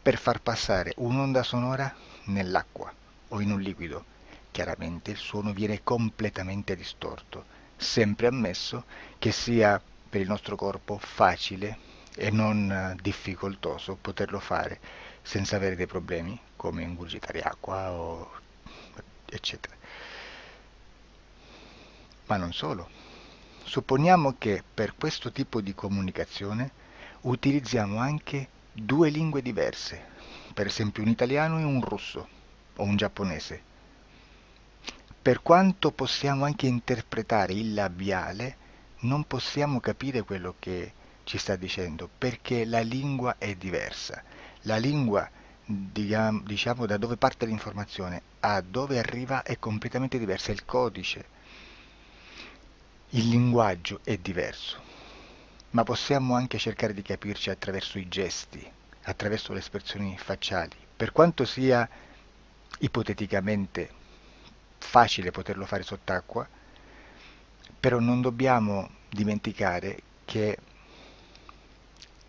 per far passare un'onda sonora nell'acqua o in un liquido. Chiaramente il suono viene completamente distorto, sempre ammesso che sia per il nostro corpo facile e non difficoltoso poterlo fare senza avere dei problemi come ingurgitare acqua o eccetera. Ma non solo. Supponiamo che per questo tipo di comunicazione utilizziamo anche due lingue diverse, per esempio un italiano e un russo o un giapponese. Per quanto possiamo anche interpretare il labiale, non possiamo capire quello che ci sta dicendo, perché la lingua è diversa. La lingua, diciamo, da dove parte l'informazione a dove arriva è completamente diversa, il codice, il linguaggio è diverso, ma possiamo anche cercare di capirci attraverso i gesti, attraverso le espressioni facciali. Per quanto sia ipoteticamente facile poterlo fare sott'acqua, però non dobbiamo dimenticare che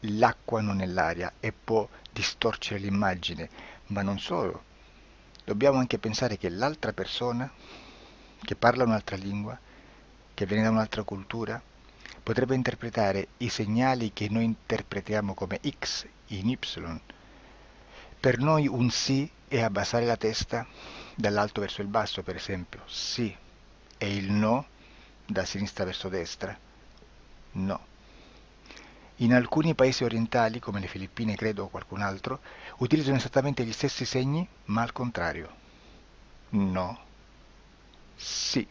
l'acqua non è l'aria e può distorcere l'immagine, ma non solo. Dobbiamo anche pensare che l'altra persona, che parla un'altra lingua, che viene da un'altra cultura, potrebbe interpretare i segnali che noi interpretiamo come X in Y. Per noi un sì è abbassare la testa dall'alto verso il basso, per esempio, sì, e il no da sinistra verso destra, no. In alcuni paesi orientali, come le Filippine credo o qualcun altro, utilizzano esattamente gli stessi segni, ma al contrario. No, sì.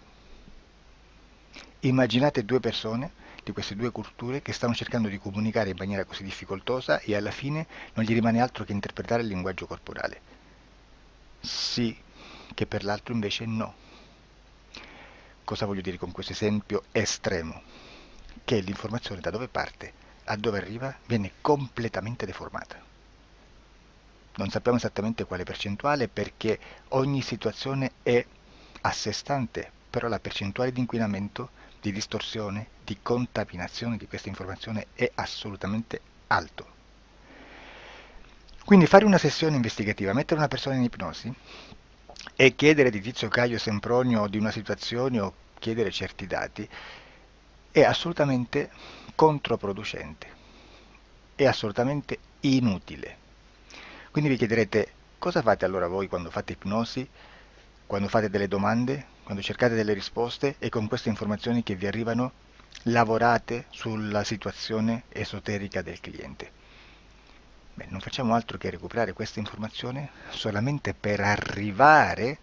Immaginate due persone di queste due culture che stanno cercando di comunicare in maniera così difficoltosa e alla fine non gli rimane altro che interpretare il linguaggio corporale. Sì, che per l'altro invece no. Cosa voglio dire con questo esempio estremo? Che l'informazione da dove parte a dove arriva viene completamente deformata. Non sappiamo esattamente quale percentuale perché ogni situazione è a sé stante, però la percentuale di inquinamento, di distorsione, di contaminazione di questa informazione è assolutamente alto. Quindi fare una sessione investigativa, mettere una persona in ipnosi e chiedere di Tizio Caio Sempronio di una situazione o chiedere certi dati è assolutamente controproducente, è assolutamente inutile. Quindi vi chiederete cosa fate allora voi quando fate ipnosi, quando fate delle domande, quando cercate delle risposte e con queste informazioni che vi arrivano lavorate sulla situazione esoterica del cliente. Beh, non facciamo altro che recuperare questa informazione solamente per arrivare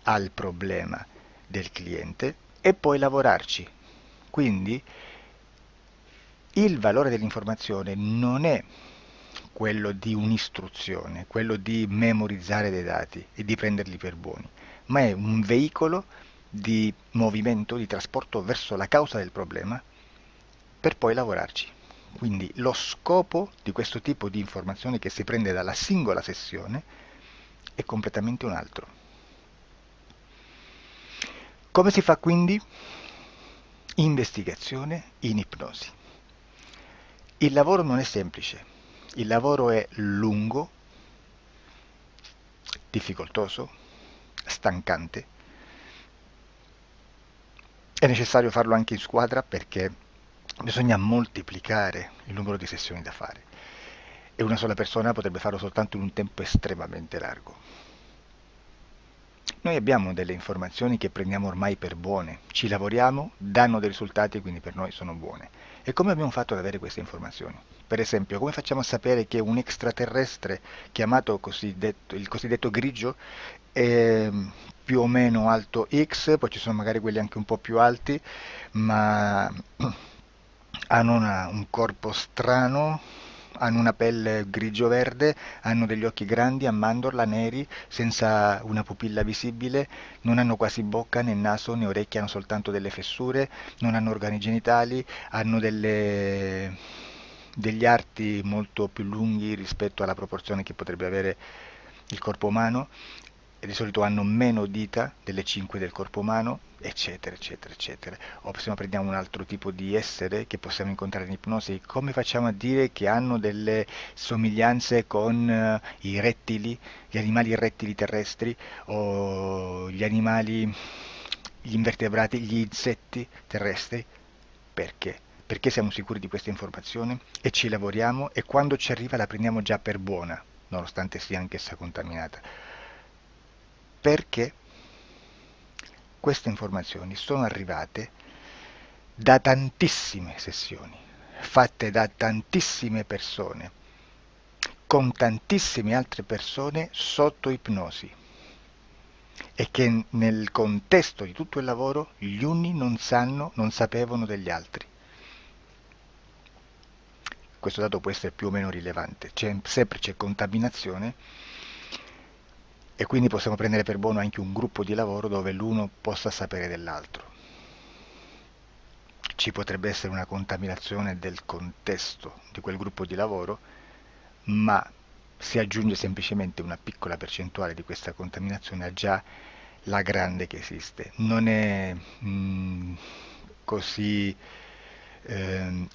al problema del cliente e poi lavorarci. Quindi il valore dell'informazione non è quello di un'istruzione, quello di memorizzare dei dati e di prenderli per buoni, ma è un veicolo di movimento, di trasporto verso la causa del problema per poi lavorarci. Quindi lo scopo di questo tipo di informazione che si prende dalla singola sessione è completamente un altro. Come si fa quindi? Investigazione in ipnosi. Il lavoro non è semplice, il lavoro è lungo, difficoltoso, stancante. È necessario farlo anche in squadra perché bisogna moltiplicare il numero di sessioni da fare e una sola persona potrebbe farlo soltanto in un tempo estremamente largo. Noi abbiamo delle informazioni che prendiamo ormai per buone, ci lavoriamo, danno dei risultati e quindi per noi sono buone. E come abbiamo fatto ad avere queste informazioni? Per esempio, come facciamo a sapere che un extraterrestre chiamato il cosiddetto grigio è più o meno alto X, poi ci sono magari quelli anche un po' più alti, ma hanno un corpo strano, hanno una pelle grigio-verde, hanno degli occhi grandi a mandorla neri, senza una pupilla visibile, non hanno quasi bocca né naso né orecchie, hanno soltanto delle fessure, non hanno organi genitali, hanno degli arti molto più lunghi rispetto alla proporzione che potrebbe avere il corpo umano e di solito hanno meno dita delle 5 del corpo umano, eccetera, eccetera, eccetera. O se no prendiamo un altro tipo di essere che possiamo incontrare in ipnosi, come facciamo a dire che hanno delle somiglianze con i rettili, gli animali rettili terrestri o gli animali, gli invertebrati, gli insetti terrestri? Perché? Perché siamo sicuri di questa informazione e ci lavoriamo e quando ci arriva la prendiamo già per buona, nonostante sia anch'essa contaminata. Perché queste informazioni sono arrivate da tantissime sessioni, fatte da tantissime persone, con tantissime altre persone sotto ipnosi e che nel contesto di tutto il lavoro gli uni non sanno, non sapevano degli altri. Questo dato può essere più o meno rilevante, sempre c'è contaminazione e quindi possiamo prendere per buono anche un gruppo di lavoro dove l'uno possa sapere dell'altro. Ci potrebbe essere una contaminazione del contesto di quel gruppo di lavoro, ma si aggiunge semplicemente una piccola percentuale di questa contaminazione a già la grande che esiste. Non è così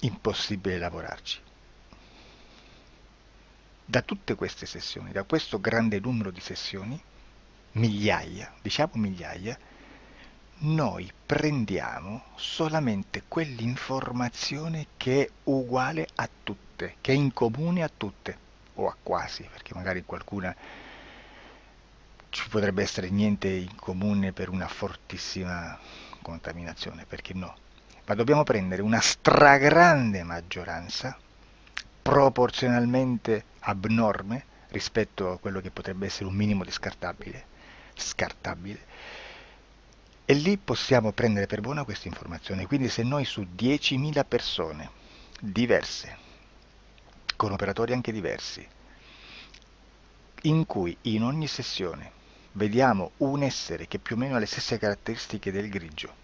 impossibile lavorarci. Da tutte queste sessioni, da questo grande numero di sessioni, migliaia, diciamo migliaia, noi prendiamo solamente quell'informazione che è uguale a tutte, che è in comune a tutte, o a quasi, perché magari qualcuna ci potrebbe essere niente in comune per una fortissima contaminazione, perché no? Ma dobbiamo prendere una stragrande maggioranza, proporzionalmente abnorme rispetto a quello che potrebbe essere un minimo di scartabile, e lì possiamo prendere per buona questa informazione. Quindi se noi su 10.000 persone diverse, con operatori anche diversi, in cui in ogni sessione vediamo un essere che più o meno ha le stesse caratteristiche del grigio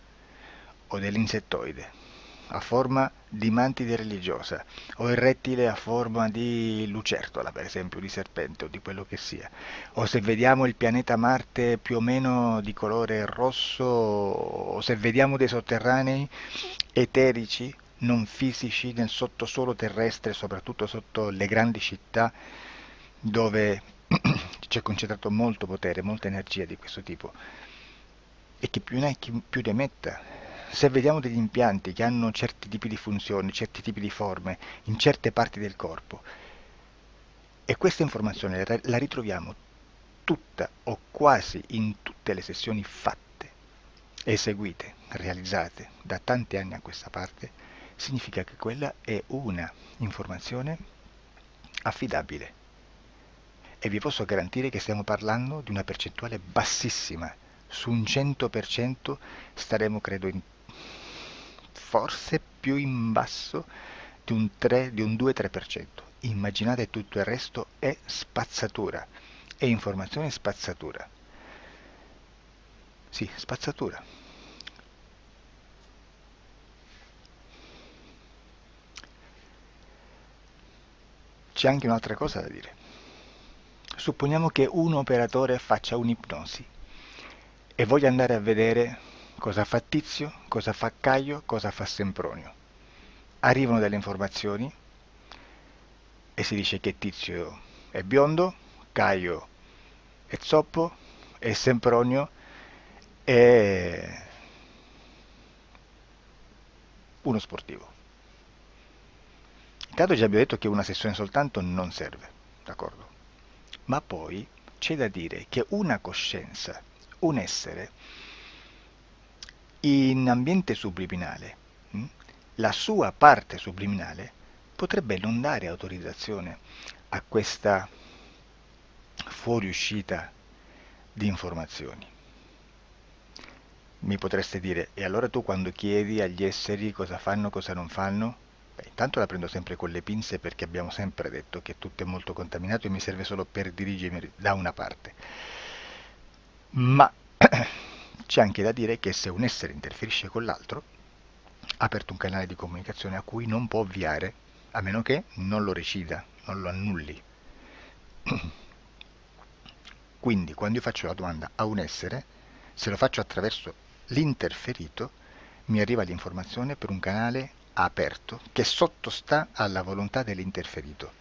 o dell'insettoide, a forma di mantide religiosa, o il rettile a forma di lucertola, per esempio, di serpente o di quello che sia, o se vediamo il pianeta Marte più o meno di colore rosso, o se vediamo dei sotterranei eterici, non fisici, nel sottosuolo terrestre, soprattutto sotto le grandi città, dove c'è concentrato molto potere, molta energia di questo tipo, e chi più ne ha chi più ne metta. Se vediamo degli impianti che hanno certi tipi di funzioni, certi tipi di forme in certe parti del corpo, e questa informazione la ritroviamo tutta o quasi in tutte le sessioni fatte, eseguite, realizzate da tanti anni a questa parte, significa che quella è una informazione affidabile. E vi posso garantire che stiamo parlando di una percentuale bassissima. Su un 100% staremo, credo, forse più in basso di un 3, di un 2-3%. Immaginate, tutto il resto è spazzatura, è informazione spazzatura. Sì, spazzatura. C'è anche un'altra cosa da dire. Supponiamo che un operatore faccia un'ipnosi e voglia andare a vedere cosa fa Tizio, cosa fa Caio, cosa fa Sempronio. Arrivano delle informazioni e si dice che Tizio è biondo, Caio è zoppo e Sempronio è uno sportivo. Intanto già abbiamo detto che una sessione soltanto non serve, d'accordo? Ma poi c'è da dire che una coscienza, un essere, in ambiente subliminale, la sua parte subliminale potrebbe non dare autorizzazione a questa fuoriuscita di informazioni. Mi potreste dire, e allora tu quando chiedi agli esseri cosa fanno, cosa non fanno? Beh, intanto la prendo sempre con le pinze perché abbiamo sempre detto che tutto è molto contaminato e mi serve solo per dirigermi da una parte. Ma c'è anche da dire che se un essere interferisce con l'altro, ha aperto un canale di comunicazione a cui non può ovviare, a meno che non lo recida, non lo annulli. Quindi quando io faccio la domanda a un essere, se lo faccio attraverso l'interferito, mi arriva l'informazione per un canale aperto che sottostà alla volontà dell'interferito.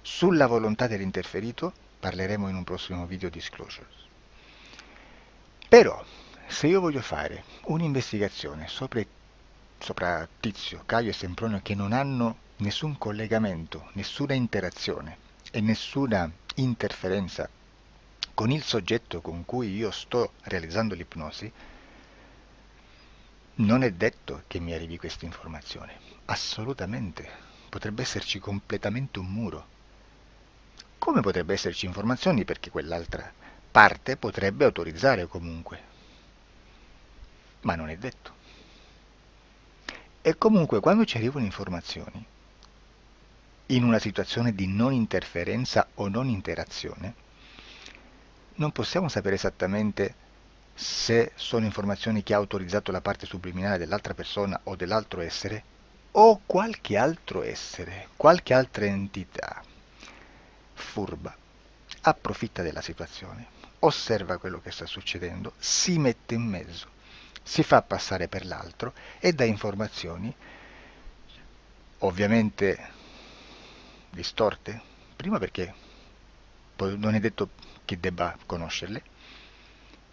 Sulla volontà dell'interferito parleremo in un prossimo video disclosures. Però, se io voglio fare un'investigazione sopra Tizio, Caio e Sempronio che non hanno nessun collegamento, nessuna interazione e nessuna interferenza con il soggetto con cui io sto realizzando l'ipnosi, non è detto che mi arrivi questa informazione. Assolutamente. Potrebbe esserci completamente un muro. Come potrebbe esserci informazioni perché quell'altra parte potrebbe autorizzare comunque. Ma non è detto. E comunque quando ci arrivano informazioni, in una situazione di non interferenza o non interazione, non possiamo sapere esattamente se sono informazioni che ha autorizzato la parte subliminale dell'altra persona o dell'altro essere, o qualche altro essere, qualche altra entità furba, approfitta della situazione, osserva quello che sta succedendo, si mette in mezzo, si fa passare per l'altro e dà informazioni, ovviamente distorte, prima perché non è detto che debba conoscerle,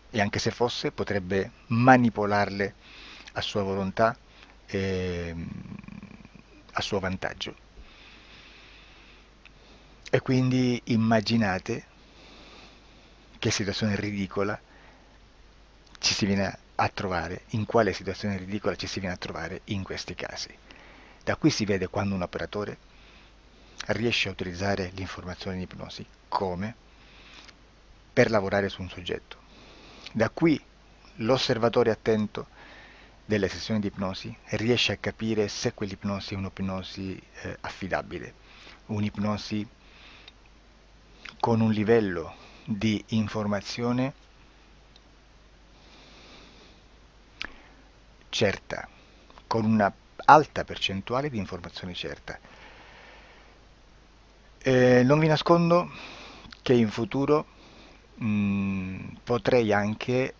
e anche se fosse potrebbe manipolarle a sua volontà e a suo vantaggio. E quindi immaginate che situazione ridicola ci si viene a trovare, in quale situazione ridicola ci si viene a trovare in questi casi. Da qui si vede quando un operatore riesce a utilizzare l'informazione in ipnosi come per lavorare su un soggetto. Da qui l'osservatore attento delle sessioni di ipnosi riesce a capire se quell'ipnosi è un'ipnosi affidabile, un'ipnosi con un livello di informazione certa, con una alta percentuale di informazione certa. Non vi nascondo che in futuro potrei anche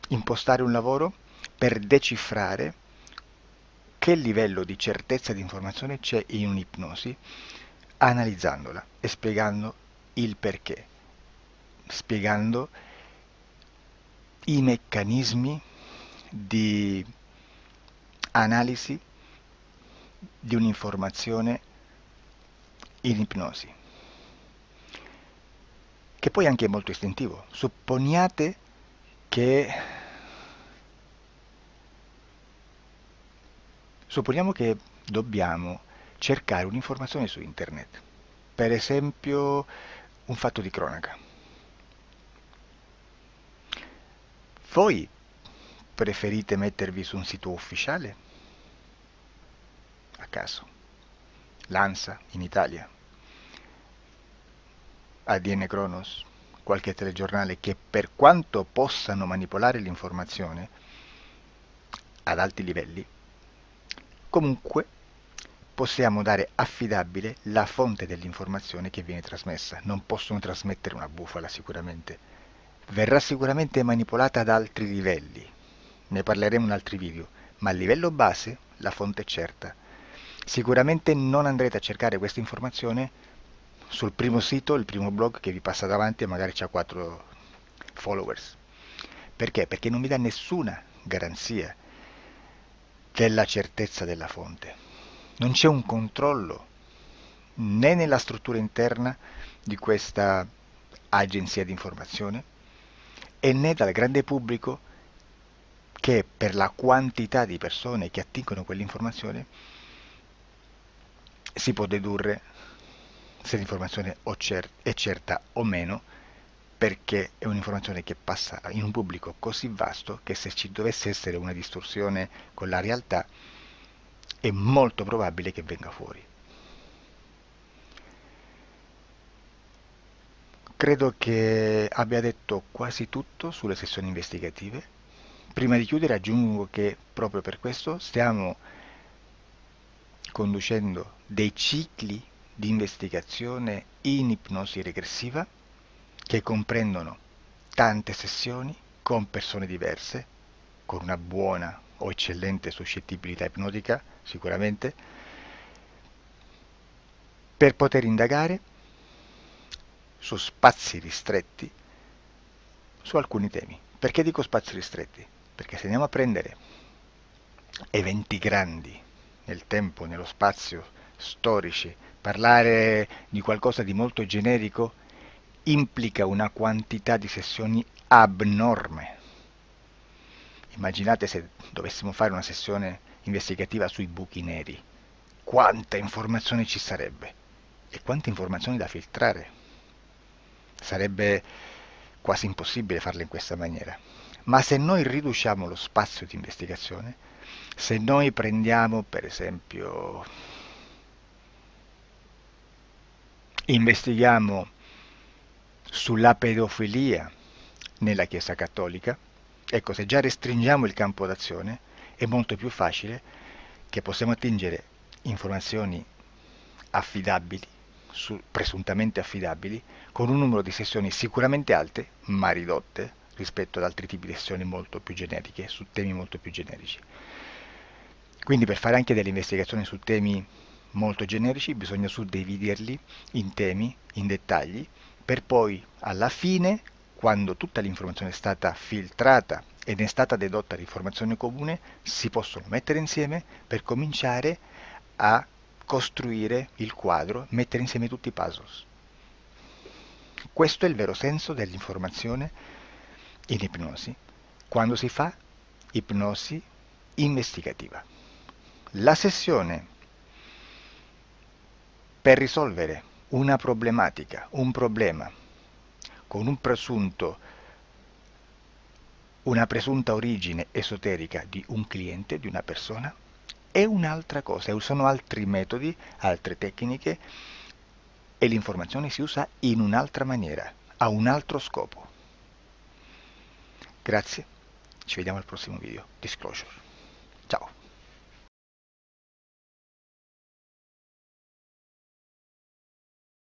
impostare un lavoro per decifrare che livello di certezza di informazione c'è in un'ipnosi, analizzandola e spiegando il perché, spiegando i meccanismi di analisi di un'informazione in ipnosi, che poi anche è molto istintivo. Che Supponiamo che dobbiamo cercare un'informazione su internet, per esempio un fatto di cronaca. Voi preferite mettervi su un sito ufficiale? A caso. L'ANSA in Italia, ADN Kronos, qualche telegiornale che per quanto possano manipolare l'informazione ad alti livelli, comunque possiamo dare affidabile la fonte dell'informazione che viene trasmessa. Non possono trasmettere una bufala sicuramente. Verrà sicuramente manipolata ad altri livelli. Ne parleremo in altri video, ma a livello base la fonte è certa. Sicuramente non andrete a cercare questa informazione sul primo sito, il primo blog che vi passa davanti e magari ha 4 followers. Perché? Perché non vi dà nessuna garanzia della certezza della fonte. Non c'è un controllo né nella struttura interna di questa agenzia di informazione e né dal grande pubblico che per la quantità di persone che attingono quell'informazione si può dedurre se l'informazione è certa o meno, perché è un'informazione che passa in un pubblico così vasto che se ci dovesse essere una distorsione con la realtà è molto probabile che venga fuori. Credo che abbia detto quasi tutto sulle sessioni investigative. Prima di chiudere aggiungo che proprio per questo stiamo conducendo dei cicli di investigazione in ipnosi regressiva che comprendono tante sessioni con persone diverse, con una buona o eccellente suscettibilità ipnotica, sicuramente, per poter indagare su spazi ristretti su alcuni temi. Perché dico spazi ristretti? Perché se andiamo a prendere eventi grandi nel tempo, nello spazio, storici, parlare di qualcosa di molto generico implica una quantità di sessioni abnorme. Immaginate se dovessimo fare una sessione investigativa sui buchi neri, quanta informazione ci sarebbe e quante informazioni da filtrare. Sarebbe quasi impossibile farlo in questa maniera. Ma se noi riduciamo lo spazio di investigazione, se noi prendiamo per esempio, investighiamo sulla pedofilia nella Chiesa Cattolica, ecco, se già restringiamo il campo d'azione, è molto più facile che possiamo attingere informazioni affidabili, presuntamente affidabili, con un numero di sessioni sicuramente alte, ma ridotte rispetto ad altri tipi di sessioni molto più generiche, su temi molto più generici. Quindi per fare anche delle investigazioni su temi molto generici bisogna suddividerli in temi, in dettagli, per poi alla fine, quando tutta l'informazione è stata filtrata ed è stata dedotta l'informazione comune, si possono mettere insieme per cominciare a costruire il quadro, mettere insieme tutti i puzzles. Questo è il vero senso dell'informazione in ipnosi, quando si fa ipnosi investigativa. La sessione per risolvere una problematica, un problema, con una presunta origine esoterica di un cliente, di una persona, è un'altra cosa, sono altri metodi, altre tecniche e l'informazione si usa in un'altra maniera, ha un altro scopo. Grazie, ci vediamo al prossimo video. Disclosure.